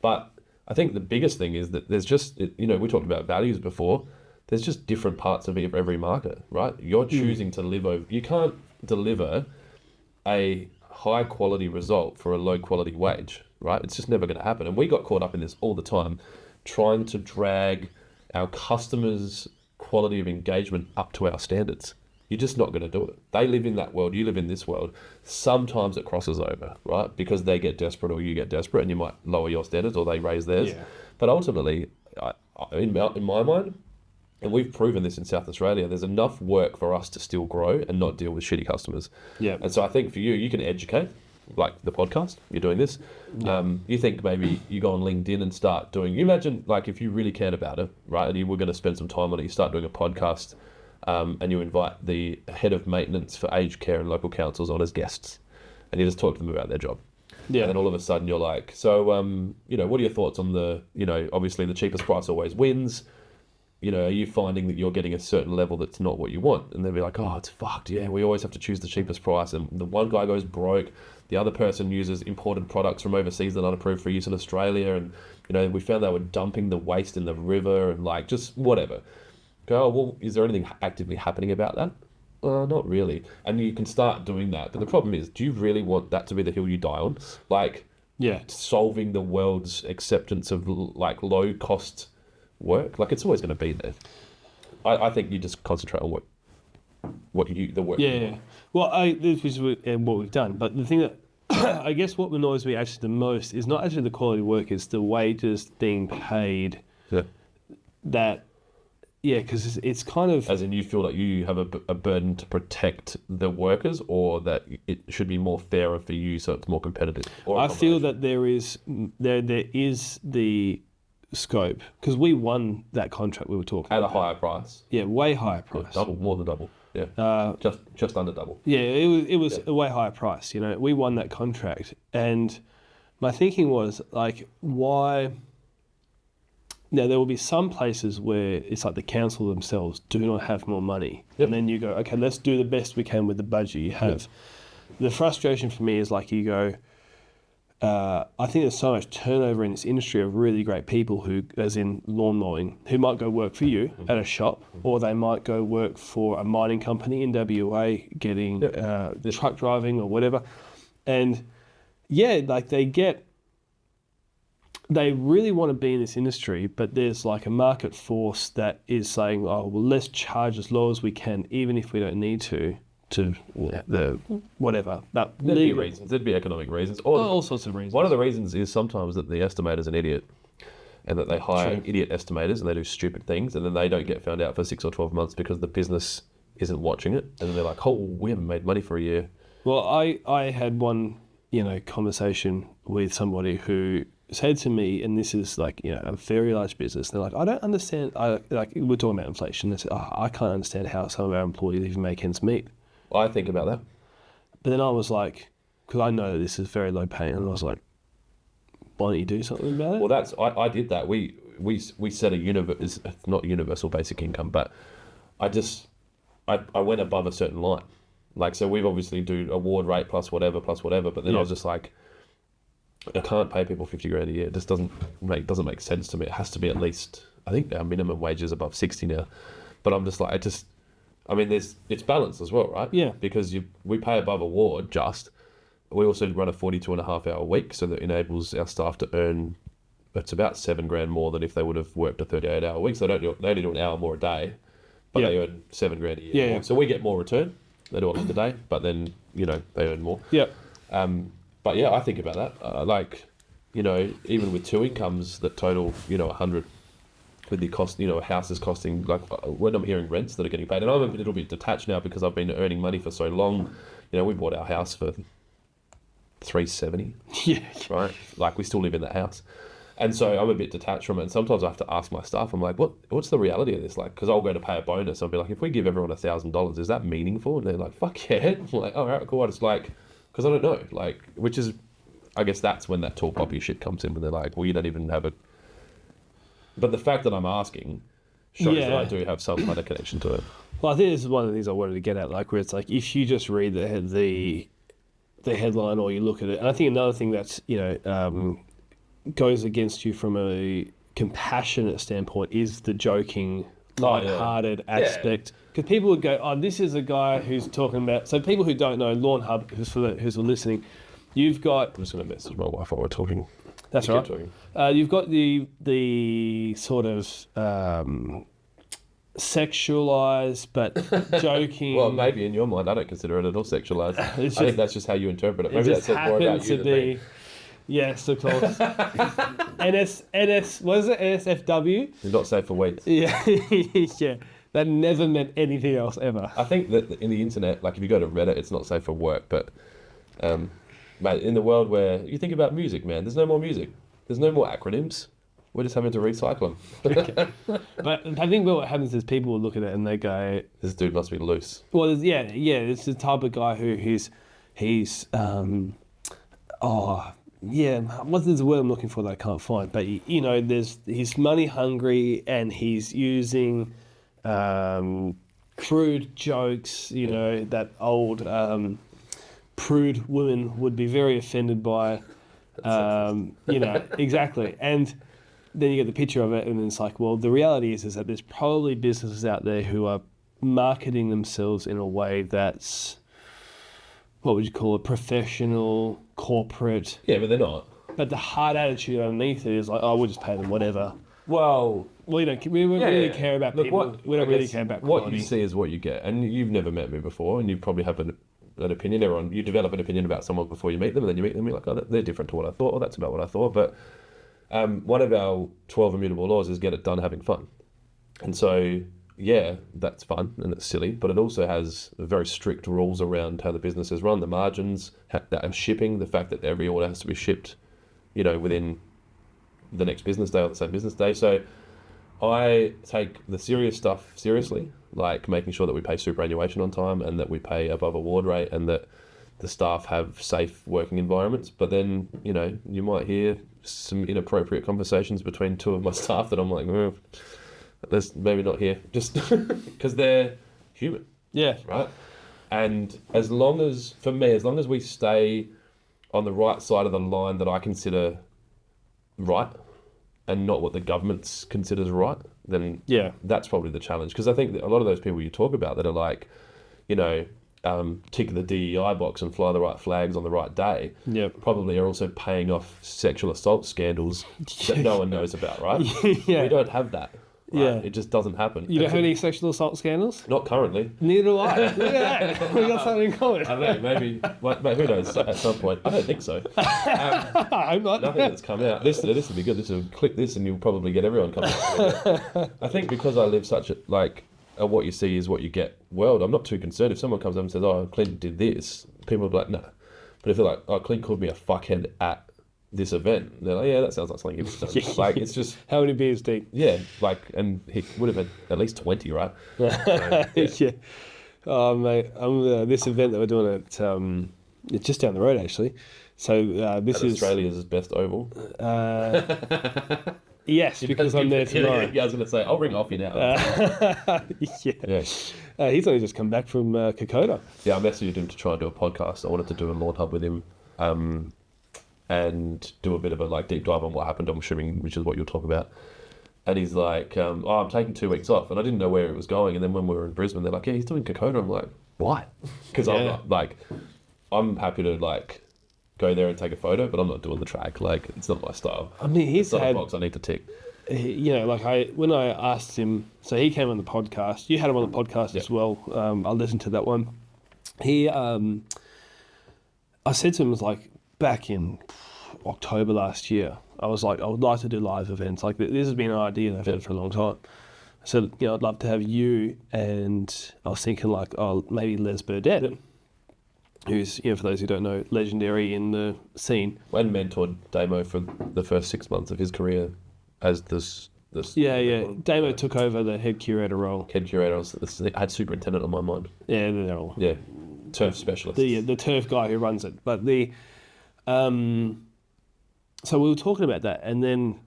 But I think the biggest thing is that there's just, we talked about values before. There's just different parts of every market, right? You're choosing to live over. You can't deliver a high quality result for a low quality wage, right? It's just never going to happen. And we got caught up in this all the time, trying to drag our customers' quality of engagement up to our standards. You're just not going to do it. They live in that world, you live in this world. Sometimes it crosses over, right? Because they get desperate or you get desperate, and you might lower your standards or they raise theirs. Yeah. But ultimately, in my mind, and we've proven this in South Australia, there's enough work for us to still grow and not deal with shitty customers. Yeah. And so I think for you can educate, like the podcast, you're doing this. Yeah. You think maybe you go on LinkedIn and start doing, you imagine like if you really cared about it, right, and you were going to spend some time on it, you start doing a podcast, and you invite the head of maintenance for aged care and local councils on as guests, and you just talk to them about their job. Yeah. And then all of a sudden you're like, so, what are your thoughts on obviously the cheapest price always wins. Are you finding that you're getting a certain level that's not what you want? And they'll be like, oh, it's fucked. Yeah, we always have to choose the cheapest price. And the one guy goes broke. The other person uses imported products from overseas that aren't approved for use in Australia. And, we found they were dumping the waste in the river and like just whatever. Go, oh, well, is there anything actively happening about that? Not really. And you can start doing that. But the problem is, do you really want that to be the hill you die on? Like, solving the world's acceptance of like low cost work, like it's always going to be there. I think you just concentrate on the work. Yeah. Well, this is what we've done. But the thing that I guess what annoys me actually the most is not actually the quality of work; it's the wages being paid. Yeah. Because it's kind of as in you feel like you have a burden to protect the workers, or that it should be more fairer for you, so it's more competitive. I feel that there is the scope, because we won that contract we were talking about. At a higher price. Yeah, way higher price. Yeah, more than double. Yeah. Just under double. Yeah, it was a way higher price. We won that contract, and my thinking was like, why? Now there will be some places where it's like the council themselves do not have more money, and then you go, okay, let's do the best we can with the budget you have. Yep. The frustration for me is like you go. I think there's so much turnover in this industry of really great people who, as in lawn mowing, who might go work for you at a shop, or they might go work for a mining company in WA getting truck driving or whatever. And like they really want to be in this industry, but there's like a market force that is saying, oh, well, let's charge as low as we can, even if we don't need to the whatever. There'd be reasons. There'd be economic reasons. All sorts of reasons. One of the reasons is sometimes that the estimator's an idiot, and that they hire idiot estimators and they do stupid things, and then they don't get found out for 6 or 12 months because the business isn't watching it, and then they're like, oh, we haven't made money for a year. Well, I had one conversation with somebody who said to me, and this is like a very large business, they're like, I don't understand. We're talking about inflation. They said, I can't understand how some of our employees even make ends meet. I think about that. But then I was like, because I know this is very low paying, and I was like, why don't you do something about it? Well, I did that. we set it's not universal basic income, but I went above a certain line. Like, so we've obviously do award rate plus whatever, but then I was just like, I can't pay people 50 grand a year. It just doesn't make sense to me. It has to be at least, I think our minimum wage is above 60 now. But I'm just like, it's balanced as well, right? Yeah. Because we pay above award we also run a 42.5 hour week, so that enables our staff to earn, it's about $7,000 more than if they would have worked a 38 hour week. So they only do an hour more a day, but they earn $7,000 a year. Yeah, more. yeah. So we get more return. They do a lot a day, but then, they earn more. Yeah. But yeah, I think about that. Even with two incomes that total, 100, with the cost, a house is costing, like, when I'm hearing rents that are getting paid, and I'm a little bit detached now because I've been earning money for so long. We bought our house for $370. Yeah. Right? Like, we still live in that house. And so I'm a bit detached from it. And sometimes I have to ask my staff, I'm like, what's the reality of this? Like, because I'll go to pay a bonus. I'll be like, if we give everyone $1,000, is that meaningful? And they're like, fuck yeah. I'm like, all right, cool. It's like, because I don't know. Like, which is, I guess that's when that tall poppy shit comes in, when they're like, well, you don't even have a. But the fact that I'm asking shows that I do have some kind of connection to it. Well, I think this is one of the things I wanted to get at, like, where it's like, if you just read the headline or you look at it, and I think another thing that's, goes against you from a compassionate standpoint is the joking, light-hearted aspect. Because people would go, oh, this is a guy who's talking about... So people who don't know, Lawn Hub, who's listening, you've got... I'm just going to message my wife while we're talking. That's right. You've got the sort of sexualized but joking... Well, maybe in your mind, I don't consider it at all sexualized. I think that's just how you interpret it. Maybe that just says more about happens you to than be... me. Yes, of course. what is it? NSFW? You're not safe for weeds. Yeah, yeah. That never meant anything else ever. I think that in the internet, like if you go to Reddit, it's not safe for work. But, mate, in the world where you think about music, man, there's no more music. There's no more acronyms. We're just having to recycle them. Okay. But I think what happens is people will look at it and they go, this dude must be loose. Well, it's the type of guy he's what is the word I'm looking for that I can't find? But he's money hungry and he's using crude jokes. That old prude women would be very offended by. Exactly. And then you get the picture of it, and it's like, well, the reality is that there's probably businesses out there who are marketing themselves in a way that's, what would you call it, professional, corporate. Yeah, but they're not. But the hard attitude underneath it is like, oh, we'll just pay them whatever. Well, we don't really care about people. We don't really care about quality. What you see is what you get. And you've never met me before, and you probably have an opinion. You develop an opinion about someone before you meet them, and then you meet them, and you're like, oh, they're different to what I thought, or that's about what I thought. But one of our 12 immutable laws is get it done having fun. And so, yeah, that's fun and it's silly, but it also has very strict rules around how the business is run, the margins, shipping, the fact that every order has to be shipped, within the next business day or the same business day. So I take the serious stuff seriously, like making sure that we pay superannuation on time and that we pay above award rate and that the staff have safe working environments. But then, you might hear some inappropriate conversations between two of my staff that I'm like, let's maybe not hear, just because they're human. Yeah. Right? And as long as we stay on the right side of the line that I consider right and not what the government considers right, then that's probably the challenge. Because I think that a lot of those people you talk about that are like, tick the DEI box and fly the right flags on the right day, probably are also paying off sexual assault scandals that no one knows about, right? Yeah. We don't have that. Right? Yeah. It just doesn't happen. You don't have any sexual assault scandals? Not currently. Neither do I. Look at that. We got something in common. I don't know, maybe, who knows, at some point. I don't think so. I'm not. Nothing that's come out. This will be good. Click this and you'll probably get everyone coming out. I think because I live such a what you see is what you get world, I'm not too concerned. If someone comes up and says, oh, Clint did this, people will be like, no. But if they're like, oh, Clint called me a fuckhead at this event, they're like, yeah, that sounds like something you've done. Like, it's just... How many beers deep? Yeah, and he would have had at least 20, right? Yeah. Oh, mate, this event that we're doing at, it's just down the road, actually. So this is... Australia's best oval. Yes, because I'm there tomorrow. Yeah, I was going to say, I'll ring off you now. Yeah. He's only just come back from Kokoda. Yeah, I messaged him to try and do a podcast. I wanted to do a Lawn Hub with him and do a bit of a like deep dive on what happened on swimming, which is what you'll talk about. And he's like, I'm taking 2 weeks off. And I didn't know where it was going. And then when we were in Brisbane, they're like, yeah, he's doing Kokoda. I'm like, why? Because I'm not, like, I'm happy to like go there and take a photo, but I'm not doing the track. Like, it's not my style. I mean, he's it's not had... a box I need to tick. You know, like when I asked him, so he came on the podcast. You had him on the podcast as well. I listened to that one. He, I said to him, it was like back in October last year. I was like, I would like to do live events. Like this has been an idea that I've had for a long time. I said, you know, I'd love to have you, and I was thinking like, oh, maybe Les Burdett, who's, you know, for those who don't know, legendary in the scene. And mentored Damo for the first 6 months of his career as this. Yeah. Damo took over the head curator role. Head curator. I had superintendent on my mind. Yeah, they're all. Yeah, turf specialist. The turf guy who runs it. But the, so we were talking about that, and then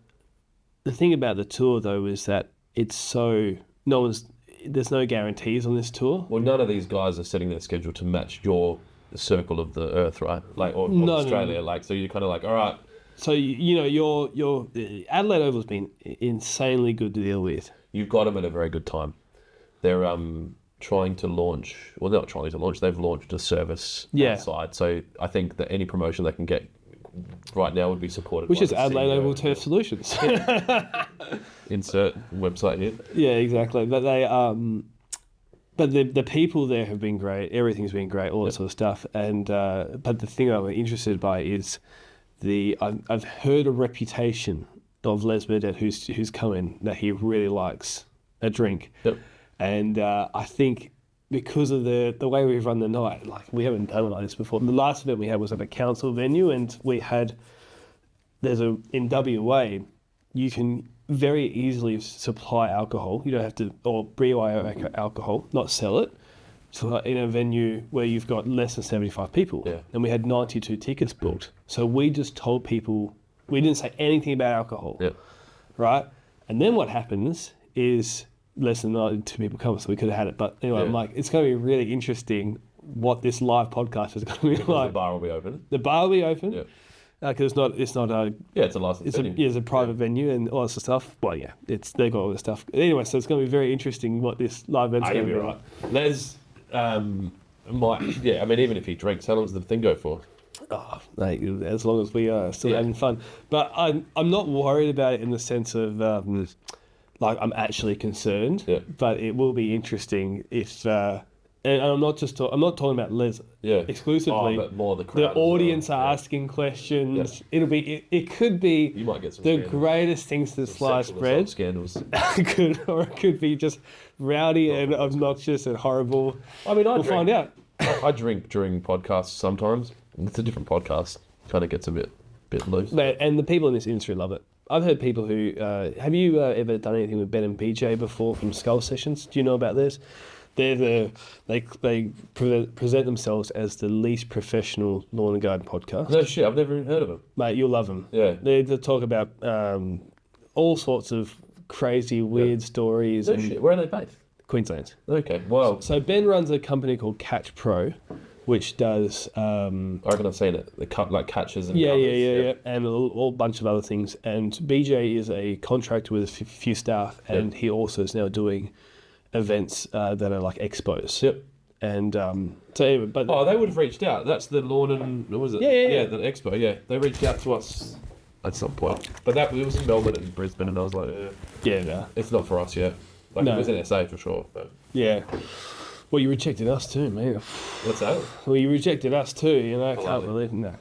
the thing about the tour though is that it's so there's no guarantees on this tour. Well, none of these guys are setting their schedule to match your circle of the earth, right? Like or Australia. No. Like so, you're kind of like, all right. So you know your Adelaide Oval's been insanely good to deal with. You've got them at a very good time. They're trying to launch. Well, they're not trying to launch. They've launched a service outside. So I think that any promotion they can get right now would be supported. Which is Adelaide Oval Turf Solutions. Insert website here. Yeah, exactly. But they but the people there have been great. Everything's been great. All that sort of stuff. And but the thing I'm interested by is I've heard a reputation of Les Burdett who's come in that he really likes a drink. Yep. And I think because of the way we've run the night, like we haven't done it like this before. The last event we had was at a council venue, and in WA, you can very easily supply alcohol. You don't have to, or BYO alcohol, not sell it. So in a venue where you've got less than 75 people, and we had 92 tickets booked. So we just told people, we didn't say anything about alcohol, right? And then what happens is less than 92 people come, so we could have had it. But anyway, I'm like, it's going to be really interesting what this live podcast is going to be like. The bar will be open. The bar will be open. Yeah. Because it's not a... Yeah, it's a licensed venue. It's a private venue and all that sort of stuff. Well, yeah, they've got all this stuff. Anyway, so it's going to be very interesting what this live event's going to be. Right. Les, I mean, even if he drinks, how long does the thing go for? Oh, mate, as long as we are still having fun. But I'm not worried about it in the sense of, like, I'm actually concerned. Yeah. But it will be interesting if... and I'm not talking about Les exclusively. But more the crowd. The audience are asking questions. Yeah. It could be you might get some the scandals. Greatest things to slice bread. Scandals. It could be just rowdy and obnoxious and horrible. I mean, we'll find out. I drink during podcasts sometimes. It's a different podcast. Kind of gets a bit loose. And the people in this industry love it. I've heard people who have you ever done anything with Ben and BJ before from Skull Sessions? Do you know about this? They present themselves as the least professional lawn and garden podcast. No shit, I've never even heard of them. Mate, you'll love them. Yeah. They talk about all sorts of crazy, weird stories. No shit, where are they based? Queensland. Okay, wow. So Ben runs a company called Catch Pro, which does... I reckon I've seen it. They cut like catches and yeah, and a whole bunch of other things. And BJ is a contractor with a few staff, and he also is now doing events that are like expos. Yep. And so anyway, but they would have reached out. That's the lawn and what was it? Yeah, the expo. Yeah, they reached out to us at some point. But it was in Melbourne and Brisbane, and I was like, it's not for us yet. Like it was in SA for sure. But. Yeah. Well, you rejected us too, man. What's that? Well, you rejected us too. You know, I can't believe it.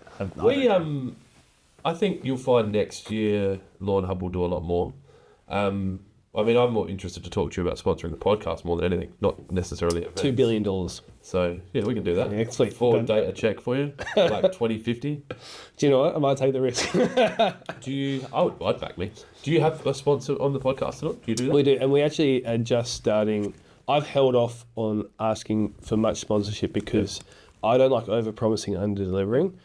I think you'll find next year Lawn Hub will do a lot more. I mean, I'm more interested to talk to you about sponsoring the podcast more than anything, not necessarily events. $2 billion. So, yeah, we can do that. Yeah, sweet. Forward date a check for you, like 2050. Do you know what? I might take the risk. I'd back me. Do you have a sponsor on the podcast or not? Do you do that? We do, and we actually are just starting. I've held off on asking for much sponsorship because I don't like over-promising and under-delivering.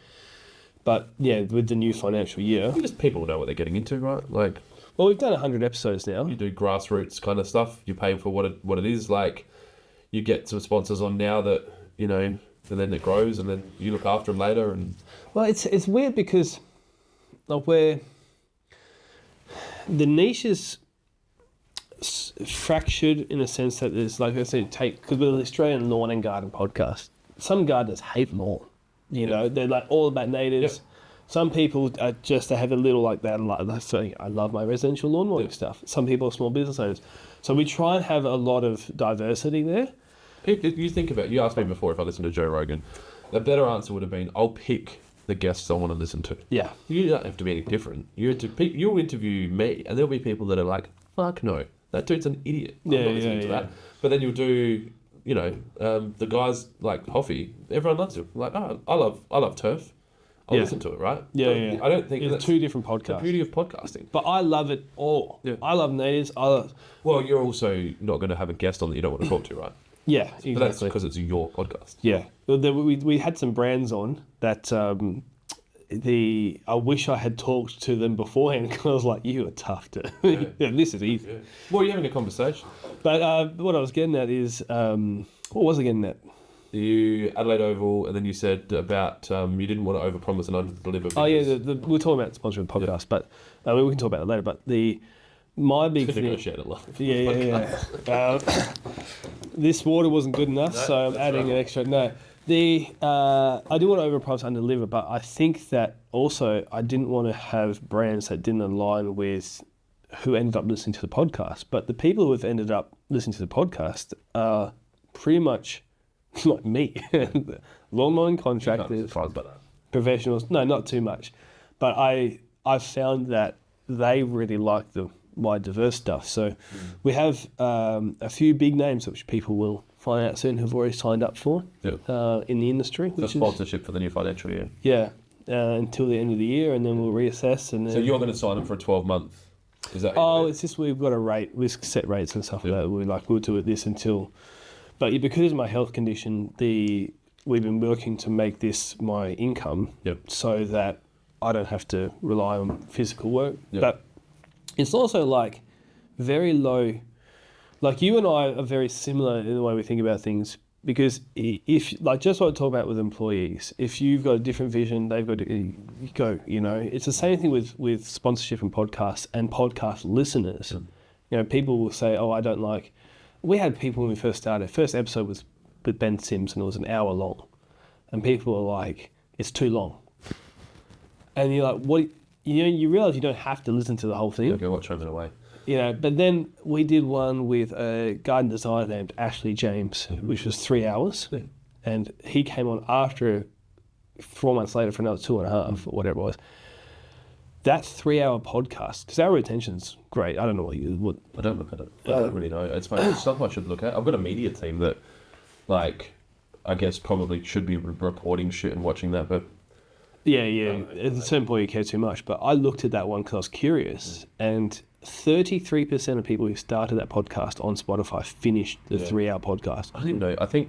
But, yeah, with the new financial year... Just people know what they're getting into, right? Like... Well, we've done 100 episodes now. You do grassroots kind of stuff. You're paying for what it is. Like, you get some sponsors on now that, you know, and then it grows, and then you look after them later. And well, it's weird because like where the niche is fractured in a sense that there's, like I said, because with the Australian Lawn and Garden podcast, some gardeners hate lawn. You know, they're like all about natives. Yep. Some people are just, they have a little like that. I love my residential lawn mowing stuff. Some people are small business owners. So we try and have a lot of diversity there. you think about, you asked me before if I listened to Joe Rogan. The better answer would have been, I'll pick the guests I want to listen to. Yeah. You don't have to be any different. You'll interview me, and there'll be people that are like, fuck no, that dude's an idiot. I'm not listening to that. But then you'll do, you know, the guys like Hoffy, everyone loves him. Like, oh, I love turf. I'll listen to it, right? Yeah. I don't think it's two different podcasts. The beauty of podcasting. But I love it all. Yeah. I love natives. Well, you're also not going to have a guest on that you don't want to talk to, right? Yeah, exactly. But that's because it's your podcast. Yeah. Well, we had some brands on that I wish I had talked to them beforehand, because I was like, you are tough to... Yeah, this is easy. Yeah. Well, you're having a conversation. But what I was getting at is... what was I getting at? You Adelaide Oval, and then you said about you didn't want to overpromise and underdeliver. Oh yeah, we're talking about sponsoring the podcast, but we can talk about it later. But my big thing, negotiate a lot. Yeah. This water wasn't good enough, so I'm adding an extra. No, I didn't want to overpromise and underdeliver, but I think that also I didn't want to have brands that didn't align with who ended up listening to the podcast. But the people who have ended up listening to the podcast are pretty much like me, lawn mowing contractors, professionals. No, not too much, but I found that they really like my diverse stuff. So we have a few big names which people will find out soon who've already signed up for in the industry. Which is sponsorship for the new financial year. Yeah, until the end of the year, and then we'll reassess. And so you're going to sign them for a 12-month. Is that? Oh, it's just we've got a rate. We set rates and stuff like that. We'll do it this until. But because of my health condition, we've been working to make this my income so that I don't have to rely on physical work. Yep. But it's also like very low, like you and I are very similar in the way we think about things, because if, like just what I talk about with employees, if you've got a different vision, they've got to go, you know. It's the same thing with sponsorship and podcasts and podcast listeners. You know, people will say, oh, I don't like... We had people when we first started. First episode was with Ben Sims, and it was an hour long, and people were like, "It's too long." And you're like, "What?" You know, you realize you don't have to listen to the whole thing. Okay, watch Home and Away. You know, but then we did one with a garden designer named Ashley James, which was 3 hours, and he came on after 4 months later for another 2.5 or whatever it was. That 3-hour podcast, because our retention's great. I don't know what you would. I don't look at it. I don't really know. It's funny. It's stuff I should look at. I've got a media team that, like, I guess probably should be reporting shit and watching that, but... Yeah. At a certain point you care too much. But I looked at that one because I was curious, and 33% of people who started that podcast on Spotify finished the 3-hour podcast. I didn't know. I think...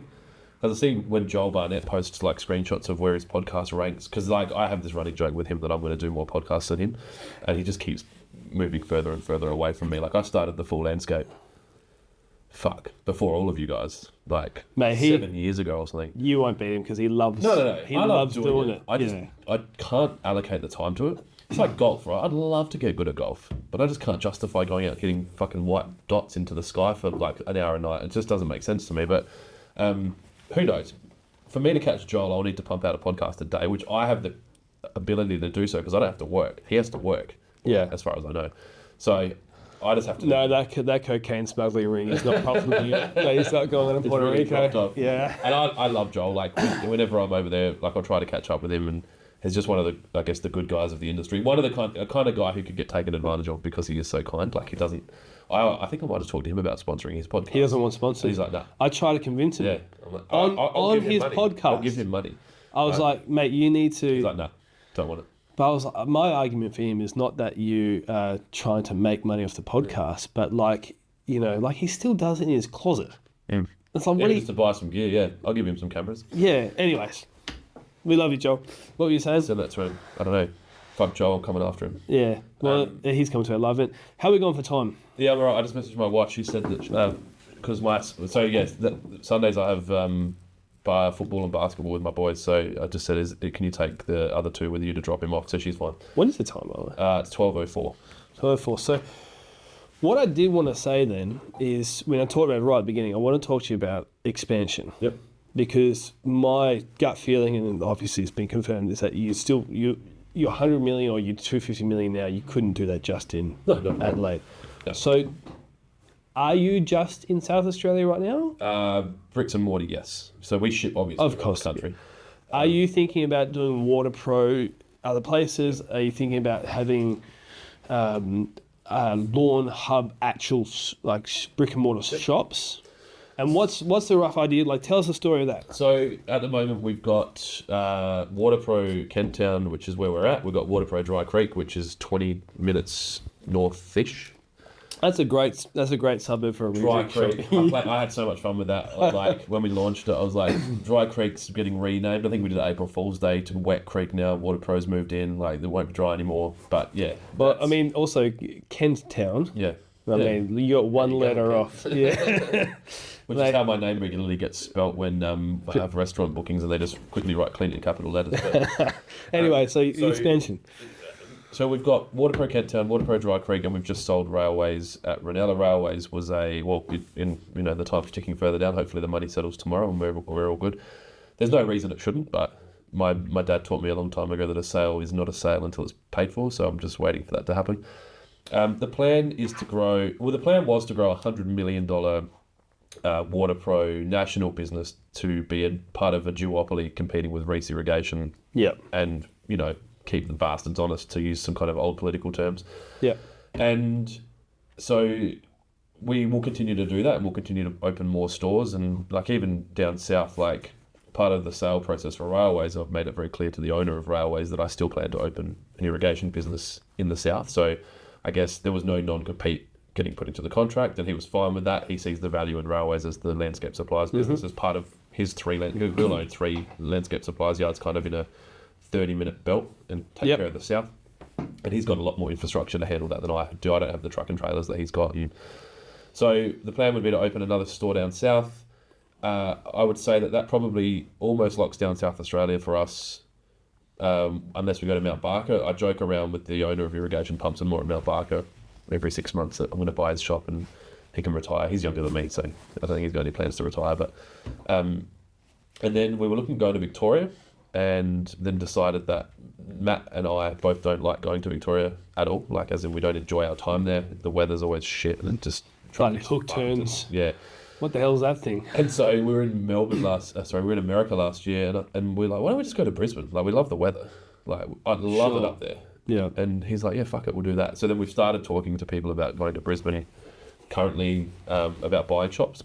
Because I see when Joel Barnett posts like screenshots of where his podcast ranks, because like I have this running joke with him that I'm going to do more podcasts than him, and he just keeps moving further and further away from me. Like I started the Full Landscape, before all of you guys, like 7 years ago or something. You won't beat him because he loves. No. He loves doing it. I can't allocate the time to it. It's like golf, right? I'd love to get good at golf, but I just can't justify going out hitting fucking white dots into the sky for like an hour a night. It just doesn't make sense to me. But who knows? For me to catch Joel, I'll need to pump out a podcast a day, which I have the ability to do so because I don't have to work. He has to work. Yeah. As far as I know. So I just have to... No, that cocaine smuggling ring is not profitable yet. They start going on in Puerto Rico. Yeah. And I love Joel. Like, whenever I'm over there, like, I'll try to catch up with him, and he's just one of the, I guess, the good guys of the industry. One of the kind of guy who could get taken advantage of because he is so kind. Like, he doesn't... I think I might have talked to him about sponsoring his podcast. He doesn't want sponsors. He's like, no. I try to convince him. Yeah. Like, on his podcast. I'll give him money. I was like, mate, you need to... He's like, no, don't want it. But I was like, my argument for him is not that you are trying to make money off the podcast, but like, you know, like he still does it in his closet. Yeah. It's like, just to buy some gear, yeah. I'll give him some cameras. Yeah, anyways. We love you, Joel. What were you saying? Send that to him. I don't know. fuck Joel coming after him. Yeah. Well, he's coming to our live event. How are we going for time? Yeah, I'm alright. I just messaged my wife. She said that because Sundays I have football and basketball with my boys. So I just said, can you take the other two with you to drop him off? So she's fine. What is the time, by the way? It's 12:04. 12:04. So what I did want to say then is, when I talked about it right at the beginning, I want to talk to you about expansion. Yep. Because my gut feeling, and obviously it's been confirmed, is that you're 100 million or you're 250 million now. You couldn't do that just in Adelaide. No. So, are you just in South Australia right now? Bricks and mortar, yes. So we ship obviously Of course, across the country. Are you thinking about doing WaterPro other places? Are you thinking about having Lawn Hub actual brick and mortar shops? And what's the rough idea? Like, tell us the story of that. So at the moment we've got WaterPro Kent Town, which is where we're at. We've got WaterPro Dry Creek, which is 20 minutes north-ish. That's a great suburb for a Dry music Creek. shop. I had so much fun with that. Like when we launched it, I was like, Dry Creek's getting renamed. I think we did April Fool's Day to Wet Creek now. WaterPro's moved in. Like, they won't be dry anymore. But yeah. But I mean, also Kent Town. Yeah. I mean, you got one letter off. Yeah. Which is how my name regularly gets spelt when I have restaurant bookings and they just quickly write Clint in capital letters. But, anyway, so expansion. So we've got WaterPro Kent Town, WaterPro Dry Creek, and we've just sold Railways at Ranella. Railways was the time's ticking further down. Hopefully the money settles tomorrow and we're all good. There's no reason it shouldn't, but my dad taught me a long time ago that a sale is not a sale until it's paid for, so I'm just waiting for that to happen. The plan is to grow. Well, the plan was to grow $100 million WaterPro national business to be a part of a duopoly competing with Reese Irrigation. Yep. And keep the bastards honest, to use some kind of old political terms. Yep. And so we will continue to do that, and we'll continue to open more stores, and like even down south, like part of the sale process for Railways, I've made it very clear to the owner of Railways that I still plan to open an irrigation business in the south. So I guess there was no non-compete getting put into the contract, and he was fine with that. He sees the value in Railways as the landscape supplies business as part of his we'll own 3 landscape supplies yards kind of in a 30-minute belt and take care of the south. And he's got a lot more infrastructure to handle that than I do. I don't have the truck and trailers that he's got. So the plan would be to open another store down south. I would say that probably almost locks down South Australia for us, unless we go to Mount Barker. I joke around with the owner of Irrigation Pumps and More at Mount Barker every 6 months that I'm going to buy his shop and he can retire. He's younger than me, so I don't think he's got any plans to retire. But and then we were looking to go to Victoria, and then decided that Matt and I both don't like going to Victoria at all. Like, as in, we don't enjoy our time there. The weather's always shit, and it just hook turns. Yeah. What the hell's that thing? And so we were in America last year, and we're like, why don't we just go to Brisbane? Like, we love the weather. Like, I'd love it up there. Yeah. And he's like, yeah, fuck it, we'll do that. So then we've started talking to people about going to Brisbane, currently about buying shops.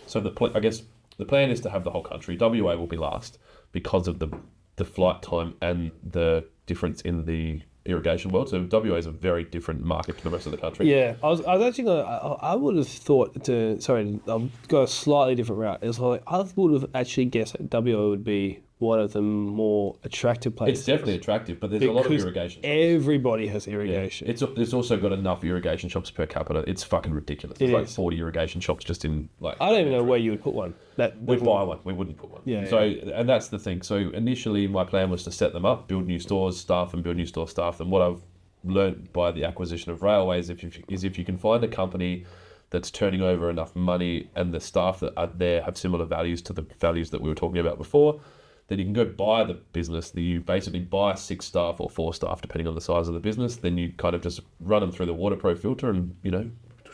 So I guess the plan is to have the whole country. WA will be last because of the flight time and the difference in the irrigation world. So WA is a very different market to the rest of the country. Yeah, I was actually going to, I would have thought I'll go a slightly different route. It's like, I would have actually guessed that WA would be one of the more attractive places. It's definitely attractive, but there's a lot of irrigation. Everybody has irrigation. Yeah. It's also got enough irrigation shops per capita. It's fucking ridiculous. There's like 40 irrigation shops just in like... I don't even know where you would put one. We'd buy one. We wouldn't put one. And that's the thing. So initially my plan was to set them up, build new stores, staff them, build new store staff. And what I've learned by the acquisition of Railways is if you can find a company that's turning over enough money and the staff that are there have similar values to the values that we were talking about before, then you can go buy the business. You basically buy 6 staff or 4 staff, depending on the size of the business. Then you kind of just run them through the WaterPro filter and,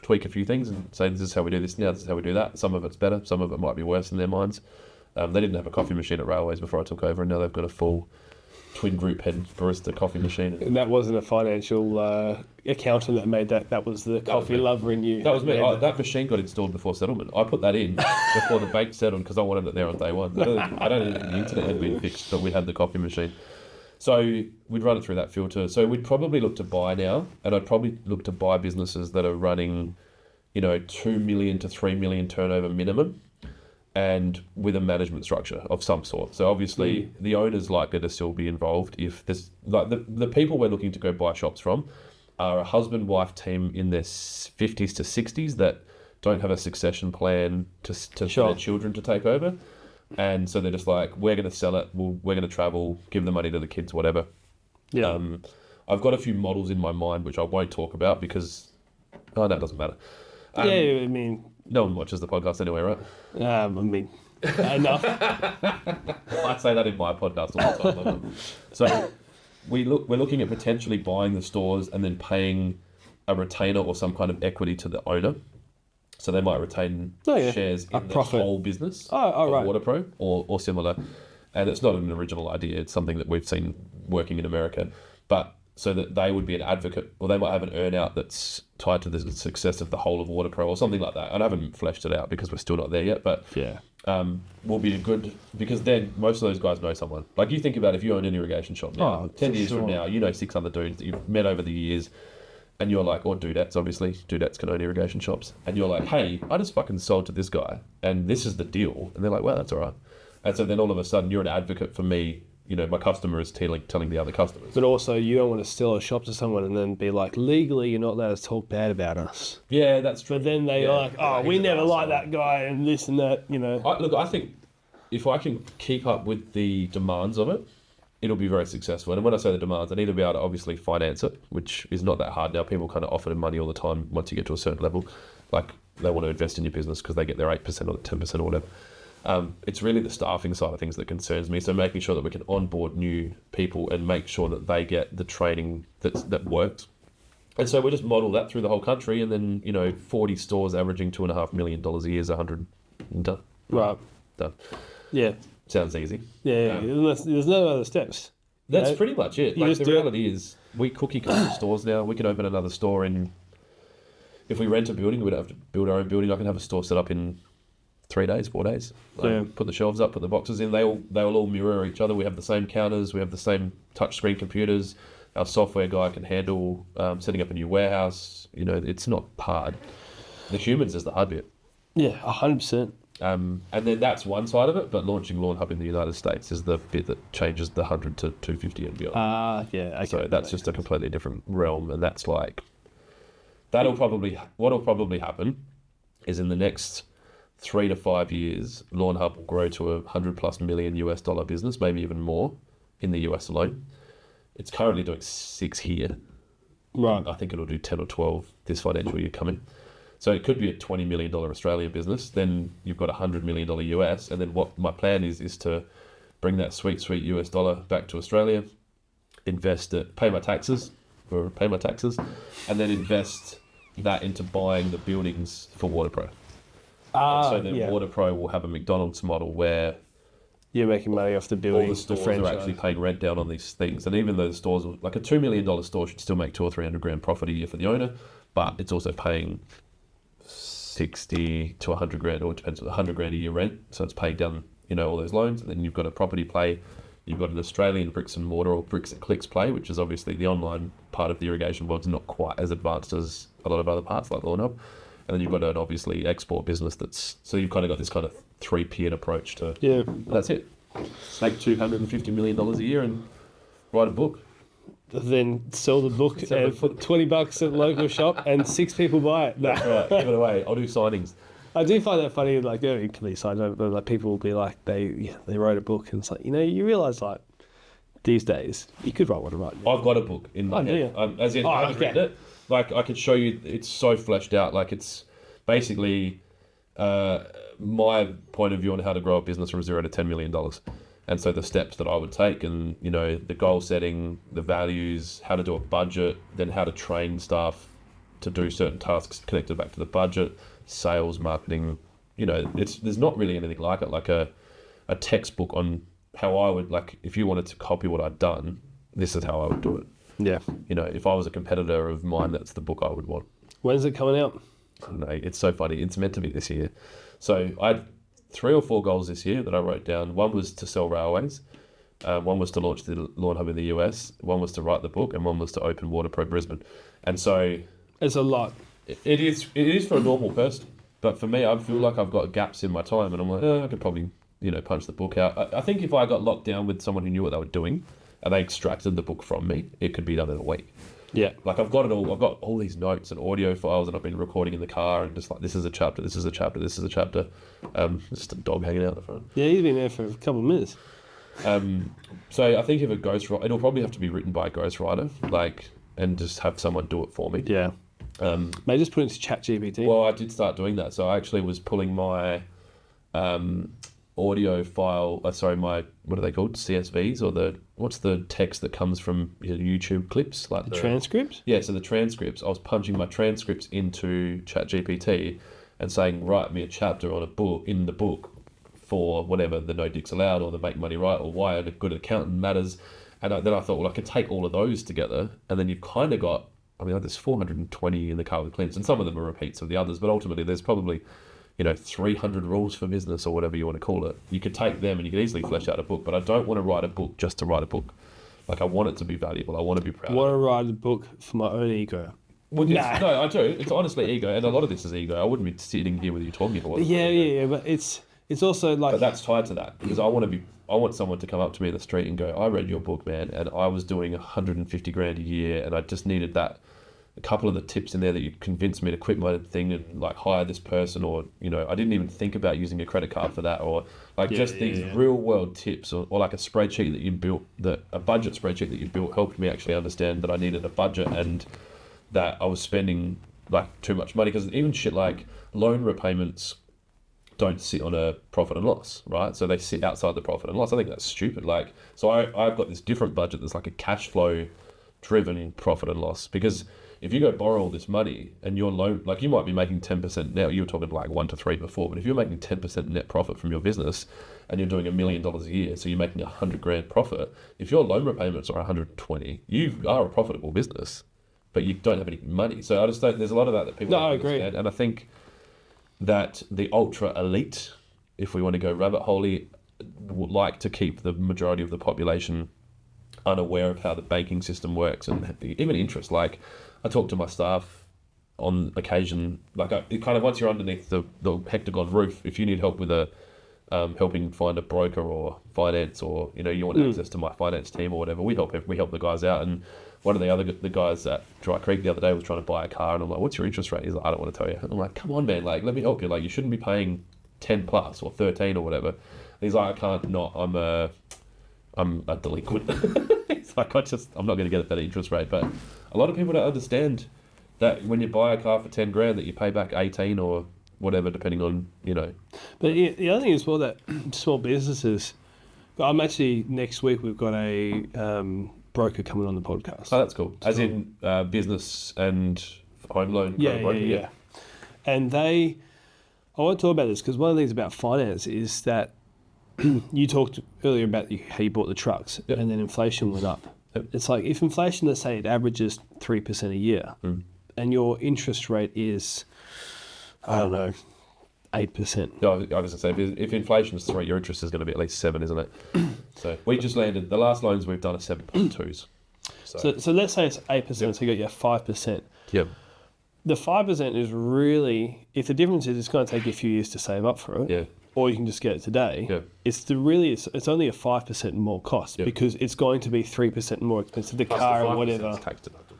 tweak a few things and say, this is how we do this now, this is how we do that. Some of it's better, some of it might be worse in their minds. They didn't have a coffee machine at Railways before I took over, and now they've got a full twin group head barista coffee machine. And that wasn't a financial accountant that made that. That was the coffee lover in you. That was me. That machine got installed before settlement. I put that in before the bank settled because I wanted it there on day one. I don't think the internet had been fixed, but we had the coffee machine. So we'd run it through that filter. So we'd probably look to buy now, and I'd probably look to buy businesses that are running, 2 million to 3 million turnover minimum. and with a management structure of some sort. So obviously the owner's likely to still be involved if there's like the people we're looking to go buy shops from are a husband-wife team in their 50s to 60s that don't have a succession plan to for their children to take over. And so they're just like, we're going to sell it, we're going to travel, give the money to the kids, whatever. Yeah. I've got a few models in my mind which I won't talk about because, no, it doesn't matter. I mean... No one watches the podcast anyway, right? I mean, enough. I say that in my podcast all the time. So we're looking at potentially buying the stores and then paying a retainer or some kind of equity to the owner. So they might retain shares in the whole business of right. WaterPro or similar. And it's not an original idea. It's something that we've seen working in America. But so that they would be an advocate, or they might have an earn-out that's tied to the success of the whole of WaterPro or something like that. I haven't fleshed it out because we're still not there yet. But will be a good... Because then most of those guys know someone. Like you think about if you own an irrigation shop now, 10 years from now, you know 6 other dudes that you've met over the years. And you're like, or dudettes, obviously. Dudettes can own irrigation shops. And you're like, hey, I just fucking sold to this guy. And this is the deal. And they're like, well, that's all right. And so then all of a sudden, you're an advocate for me. You know, my customer is telling the other customers. But also, you don't want to sell a shop to someone and then be like, legally, you're not allowed to talk bad about us. Yeah, that's true. But then they're like, oh, we never liked that guy and this and that, you know. I think if I can keep up with the demands of it, it'll be very successful. And when I say the demands, I need to be able to obviously finance it, which is not that hard now. People kind of offer them money all the time once you get to a certain level. Like they want to invest in your business because they get their 8% or 10% or whatever. It's really the staffing side of things that concerns me. So making sure that we can onboard new people and make sure that they get the training that works. And so we just model that through the whole country, and then 40 stores averaging $2.5 million a year is 100 and done. Right. Done. Yeah. Sounds easy. Yeah. There's no other steps. That's pretty much it. Like the reality is, we cookie cut stores now. We can open another store if we rent a building, we'd have to build our own building. I can have a store set up in 3 days, 4 days. Put the shelves up, put the boxes in. They will all mirror each other. We have the same counters. We have the same touchscreen computers. Our software guy can handle setting up a new warehouse. It's not hard. The humans is the hard bit. Yeah, 100%. And then that's one side of it, but launching Lawn Hub in the United States is the bit that changes the 100 to 250 and beyond. Yeah, okay. So that's just a completely different realm, and that's like... what'll probably happen is in the next 3 to 5 years, Lawn Hub will grow to $100+ million US business, maybe even more, in the US alone. It's currently doing 6 here. Right. I think it'll do 10 or 12 this financial year coming. So it could be a $20 million Australian business. Then you've got $100 million US. And then what my plan is to bring that sweet US dollar back to Australia, invest it, pay my taxes, and then invest that into buying the buildings for WaterPro. So then WaterPro will have a McDonald's model where you're making money off the building. All the stores are actually paying rent down on these things. And even though the stores, like a $2 million store should still make $200,000 or $300,000 profit a year for the owner, but it's also paying 60 to 100 grand, or it depends on 100 grand a year rent. So it's paying down, all those loans. And then you've got a property play. You've got an Australian bricks and mortar or bricks and clicks play, which is obviously the online part of the irrigation world is not quite as advanced as a lot of other parts like Lawn Hub. And then you've got an obviously export business so you've kind of got this kind of 3-tiered approach to, that's it. Make $250 million a year and write a book. Then sell the book for $20 at the local shop and 6 people buy it. That's right, give it away. I'll do signings. I do find that funny, like, it can be side note, but like people will be like, they wrote a book and it's like, you realise like these days you could write one right now. I've got a book in my head. As in, I've read it. Like, I could show you, it's so fleshed out. Like, it's basically my point of view on how to grow a business from $0 to $10 million. And so the steps that I would take and, the goal setting, the values, how to do a budget, then how to train staff to do certain tasks connected back to the budget, sales, marketing, there's not really anything like it, like a textbook on how I would, like, if you wanted to copy what I'd done, this is how I would do it. Yeah. If I was a competitor of mine, that's the book I would want. When's it coming out? I don't know. It's so funny. It's meant to be this year. So I had 3 or 4 goals this year that I wrote down. One was to sell railways. One was to launch the Lawn Hub in the US. One was to write the book. And one was to open WaterPro Brisbane. And so... It's a lot. It is for a normal person. But for me, I feel like I've got gaps in my time, and I'm like, I could probably, punch the book out. I think if I got locked down with someone who knew what they were doing, and they extracted the book from me, it could be done in a week. Yeah. Like I've got it all. I've got all these notes and audio files, and I've been recording in the car, and just like this is a chapter, this is a chapter, this is a chapter. Just a dog hanging out the front. Yeah, he's been there for a couple of minutes. So I think if a ghostwriter, it'll probably have to be written by a ghostwriter, and just have someone do it for me. Yeah. Maybe just put it into ChatGPT. Well, I did start doing that. So I actually was pulling my audio file. My what are they called? CSVs, or what's the text that comes from your YouTube clips, like the transcripts? Yeah, so the transcripts. I was punching my transcripts into ChatGPT and saying, write me a chapter on a book in the book for whatever the no dicks allowed, or the make money right, or why a good accountant matters. And then I thought, well, I could take all of those together, and then you've kind of got. I mean, there's 420 in the car with Clint, and some of them are repeats of the others, but ultimately there's probably 300 rules for business, or whatever you want to call it. You could take them and you could easily flesh out a book, but I don't want to write a book just to write a book. Like, I want it to be valuable. I want to be proud. I want to write a book for my own ego. Well, no, I do. It's honestly ego, and a lot of this is ego. I wouldn't be sitting here with you talking about it. Yeah, but it's also like... But that's tied to that, because I want someone to come up to me in the street and go, I read your book, man, and I was doing 150 grand a year, and I just needed a couple of the tips in there that you convinced me to quit my thing and like hire this person, or I didn't even think about using a credit card for that, or these real world tips, or like a spreadsheet that you built, a budget spreadsheet that you built helped me actually understand that I needed a budget and that I was spending like too much money, because even shit like loan repayments don't sit on a profit and loss, right? So they sit outside the profit and loss. I think that's stupid. Like, so I've got this different budget that's like a cash flow driven profit and loss, because if you go borrow all this money and your loan, like you might be making 10% now, you were talking like 1 to 3 before, but if you're making 10% net profit from your business and you're doing $1 million a year, so you're making 100 grand profit, if your loan repayments are 120, you are a profitable business, but you don't have any money. So I just don't, there's a lot of that people don't understand. And I think that the ultra elite, if we want to go rabbit holey, would like to keep the majority of the population unaware of how the banking system works and even interest. Like, I talk to my staff on occasion, it kind of, once you're underneath the hectagon roof, if you need help with helping find a broker or finance, or you want access to my finance team or whatever, we help the guys out. And one of the guys at Dry Creek the other day was trying to buy a car, and I'm like, what's your interest rate? He's like, I don't want to tell you. And I'm like, come on, man, like, let me help you. Like, you shouldn't be paying 10 plus or 13 or whatever. And he's like, I can't not, I'm a delinquent. It's like, I'm not going to get a better interest rate. But a lot of people don't understand that when you buy a car for 10 grand that you pay back 18 or whatever, depending on, But the other thing is, well, that small businesses, I'm actually, next week we've got a broker coming on the podcast. Oh, that's cool. As in business and home loan. Yeah. And I want to talk about this because one of the things about finance is that you talked earlier about how you bought the trucks, and then inflation went up. Yep. It's like, if inflation, let's say it averages 3% a year, and your interest rate is, I don't know, 8%. No, I was going to say, if inflation is 3, your interest is going to be at least 7, isn't it? So we just landed, the last loans we've done are 7.2s. So let's say it's 8%, so you got your 5%. Yep. The 5% is really, if the difference is it's going to take you a few years to save up for it, or you can just get it today, it's only a 5% more cost, because it's going to be 3% more expensive, the car or whatever. Tax deductible.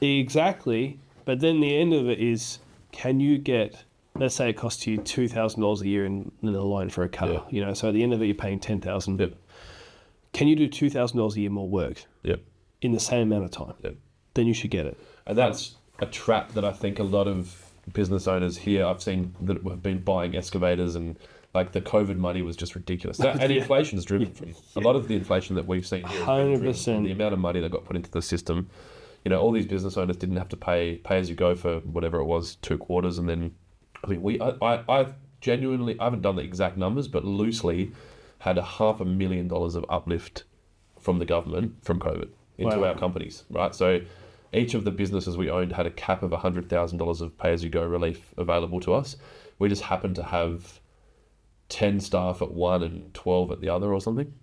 Exactly. But then the end of it is, can you get, let's say it costs you $2,000 a year in a loan for a car, so at the end of it you're paying $10,000. Yep. Can you do $2,000 a year more work in the same amount of time? Yep. Then you should get it. And that's a trap that I think a lot of business owners here, I've seen that have been buying excavators, and like the COVID money was just ridiculous. And inflation is driven from a lot of the inflation that we've seen here. 100%. The amount of money that got put into the system. All these business owners didn't have to pay as you go for whatever it was, 2 quarters, and then I genuinely, I haven't done the exact numbers, but loosely had $500,000 of uplift from the government from COVID into our companies, right? So each of the businesses we owned had a cap of $100,000 of pay-as-you-go relief available to us. We just happened to have 10 staff at one and 12 at the other or something.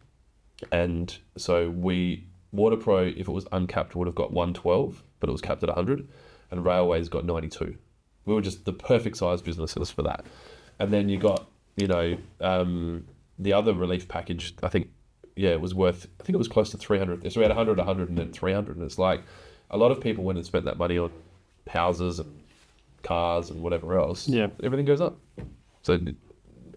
And so WaterPro, if it was uncapped, would have got 112, but it was capped at 100, and Railways got 92. We were just the perfect size businesses for that. And then you got, you know, the other relief package, I think, yeah, it was worth, I think it was close to 300. So we had 100, 100, and then 300. And it's like a lot of people went and spent that money on houses and cars and whatever else. Yeah. Everything goes up. So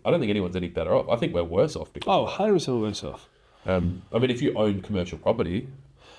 I don't think anyone's any better off. I think we're worse off. Because 100% worse off. I mean, if you own commercial property,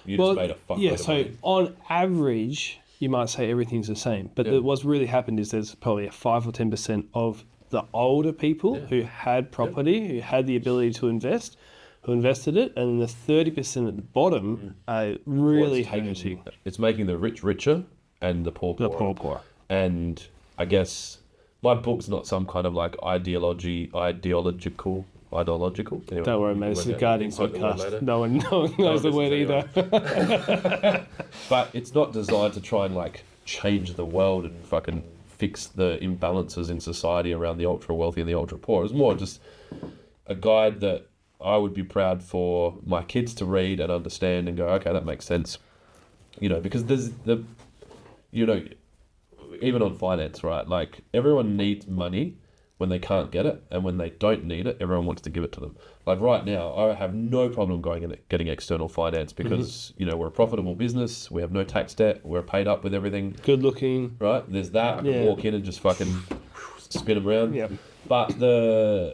you just made a fuckload of money. So on average, you might say everything's the same. But what's really happened is there's probably a 5 or 10% of the older people who had property, who had the ability to invest, who invested it, and the 30% at the bottom are really hurting. It's making the rich richer and the poor poorer. The poor poorer. And I guess my book's not some kind of like ideological. Anyway, Don't worry, mate. It's a Guardian podcast. No one knows the word either. But it's not designed to try and like change the world and fucking fix the imbalances in society around the ultra wealthy and the ultra poor. It's more just a guide that I would be proud for my kids to read and understand and go, okay, that makes sense. You know, because there's even on finance, right? Like everyone needs money when they can't get it, and when they don't need it, everyone wants to give it to them. Like right now, I have no problem going and getting external finance because, you know, we're a profitable business, we have no tax debt, we're paid up with everything. Good looking. Right? There's that. I can walk in and just fucking spin them around. Yep. But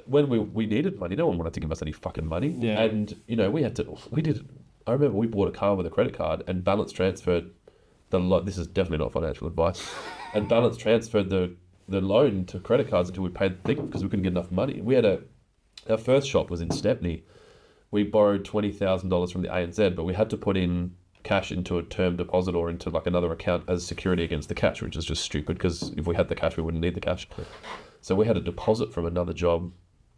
when we needed money, no one wanted to give us any fucking money. Yeah. And, you know, I remember we bought a car with a credit card and balance transferred this is definitely not financial advice, and balance transferred the loan to credit cards until we paid the thing because we couldn't get enough money. We had our first shop was in Stepney. We borrowed $20,000 from the ANZ, but we had to put in cash into a term deposit or into like another account as security against the cash, which is just stupid because if we had the cash, we wouldn't need the cash. So we had a deposit from another job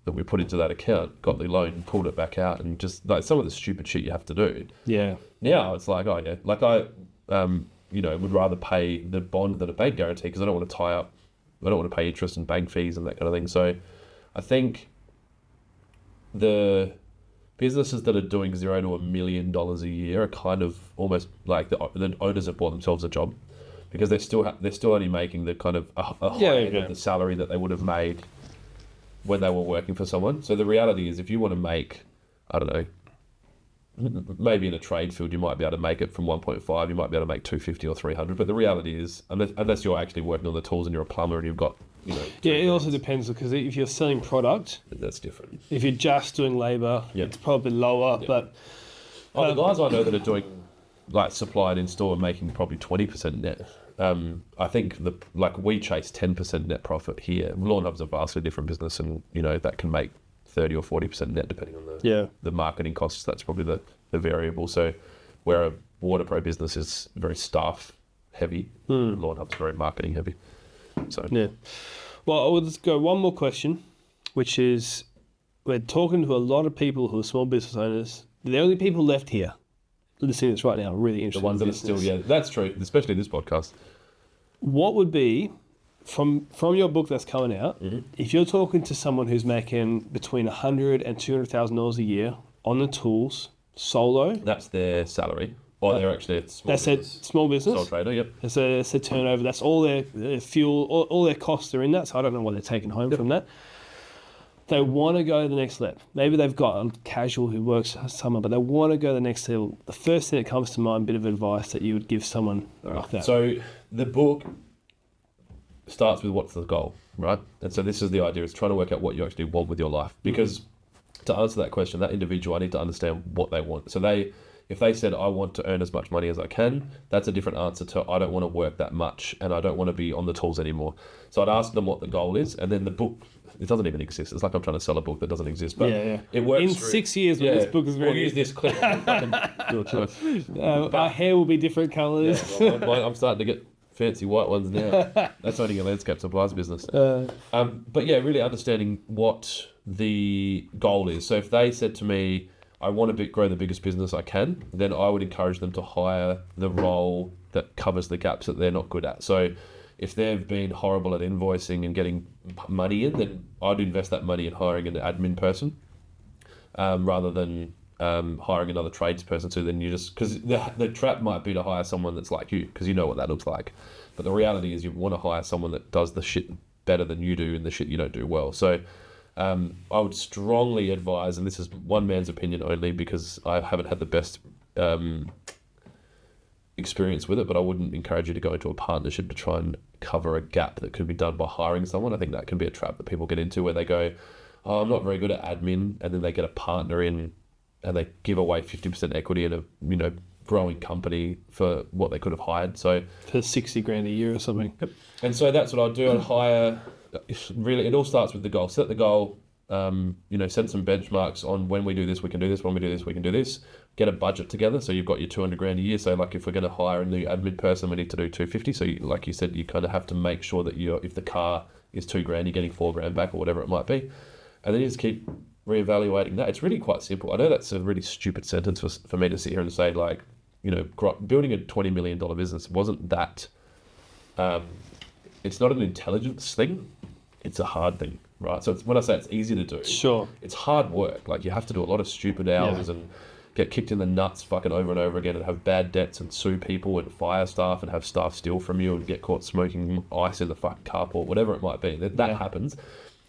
that we put into that account, got the loan, pulled it back out, and just like some of the stupid shit you have to do. Yeah. Now it's like, oh yeah, like I, would rather pay the bond than a bank guarantee because I don't want to tie up. I don't want to pay interest and bank fees and that kind of thing. So I think the businesses that are doing $0 to $1 million a year are kind of almost like the owners have bought themselves a job because they're still only making the kind of a high end of the salary that they would have made when they were working for someone. So the reality is if you want to make, I don't know, maybe in a trade field you might be able to make it from 1.5, you might be able to make 250 or 300, but the reality is unless you're actually working on the tools and you're a plumber and you've got, you know, it also depends because if you're selling product, that's different. If you're just doing labor, it's probably lower. But the guys I know that are doing like supply and install are making probably 20% net. I think we chase 10% net profit here. Lawn Hub's a vastly different business, and you know that can make 30 or 40% net depending on the marketing costs. That's probably the variable. So where a WaterPro business is very staff heavy, Lawn Hub's very marketing heavy. So well, I will just go one more question, which is we're talking to a lot of people who are small business owners. The only people left here listening to this right now are really interested. The ones that are still, that's true, especially this podcast. What would be from your book that's coming out, if you're talking to someone who's making between $100,000 and $200,000 a year on the tools, solo? That's their salary. Or they're actually a small business. That's a small business? Sole trader, yep. It's a turnover. That's all their fuel, all their costs are in that, so I don't know what they're taking home from that. They want to go to the next level. Maybe they've got a casual who works summer, but they want to go to the next level. The first thing that comes to mind, bit of advice that you would give someone like that. So the book starts with what's the goal, right? And so this is the idea, is trying to work out what you actually want with your life. Because to answer that question, that individual, I need to understand what they want. So if they said, I want to earn as much money as I can, that's a different answer to, I don't want to work that much and I don't want to be on the tools anymore. So I'd ask them what the goal is, and then the book, it doesn't even exist. It's like I'm trying to sell a book that doesn't exist, but it works. In 6 years when this book is ready. We'll use this clip. Your choice. Our hair will be different colours. Yeah, well, I'm starting to get fancy white ones now. That's owning a landscape supplies business. But yeah, really understanding what the goal is. So if they said to me, I want to grow the biggest business I can, then I would encourage them to hire the role that covers the gaps that they're not good at. So if they've been horrible at invoicing and getting money in, then I'd invest that money in hiring an admin person rather than hiring another tradesperson to, then you just, because the trap might be to hire someone that's like you, because you know what that looks like. But the reality is you want to hire someone that does the shit better than you do and the shit you don't do well. So I would strongly advise, and this is one man's opinion only because I haven't had the best experience with it, but I wouldn't encourage you to go into a partnership to try and cover a gap that could be done by hiring someone. I think that can be a trap that people get into, where they go, oh, I'm not very good at admin, and then they get a partner in and they give away 50% equity in a, you know, growing company for what they could have hired. So for 60 grand a year or something. Yep. And so that's what I'll do. I'd hire, really, it all starts with the goal. Set the goal, you know, set some benchmarks on when we do this, we can do this, when we do this, we can do this. Get a budget together. So you've got your 200 grand a year. So like if we're going to hire a new admin person, we need to do 250. So you, like you said, you kind of have to make sure that if the car is 2 grand, you're getting 4 grand back or whatever it might be. And then you just keep reevaluating that. It's really quite simple. I know that's a really stupid sentence for me to sit here and say, like, you know, building a $20 million business wasn't that, it's not an intelligence thing. It's a hard thing, right? So when I say it's easy to do, sure, it's hard work. Like you have to do a lot of stupid hours and get kicked in the nuts fucking over and over again and have bad debts and sue people and fire staff and have staff steal from you and get caught smoking ice in the fucking carport, whatever it might be. That happens.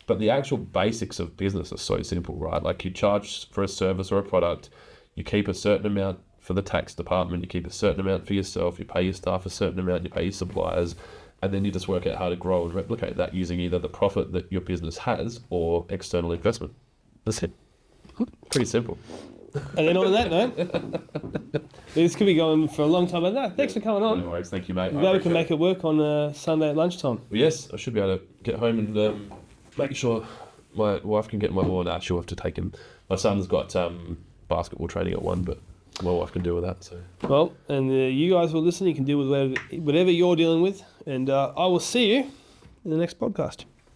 But the actual basics of business are so simple, right? Like you charge for a service or a product, you keep a certain amount for the tax department, you keep a certain amount for yourself, you pay your staff a certain amount, you pay your suppliers, and then you just work out how to grow and replicate that using either the profit that your business has or external investment. That's it. Pretty simple. And then on that note, this could be going for a long time. But no, thanks for coming on. No worries, thank you, mate. Glad we can make it work on Sunday at lunchtime. Well, yes, I should be able to get home and make sure my wife can get my boy. Nah, she'll have to take him. My son's got basketball training at 1, but my wife can deal with that. So well, and you guys will listen. You can deal with whatever you're dealing with, and I will see you in the next podcast.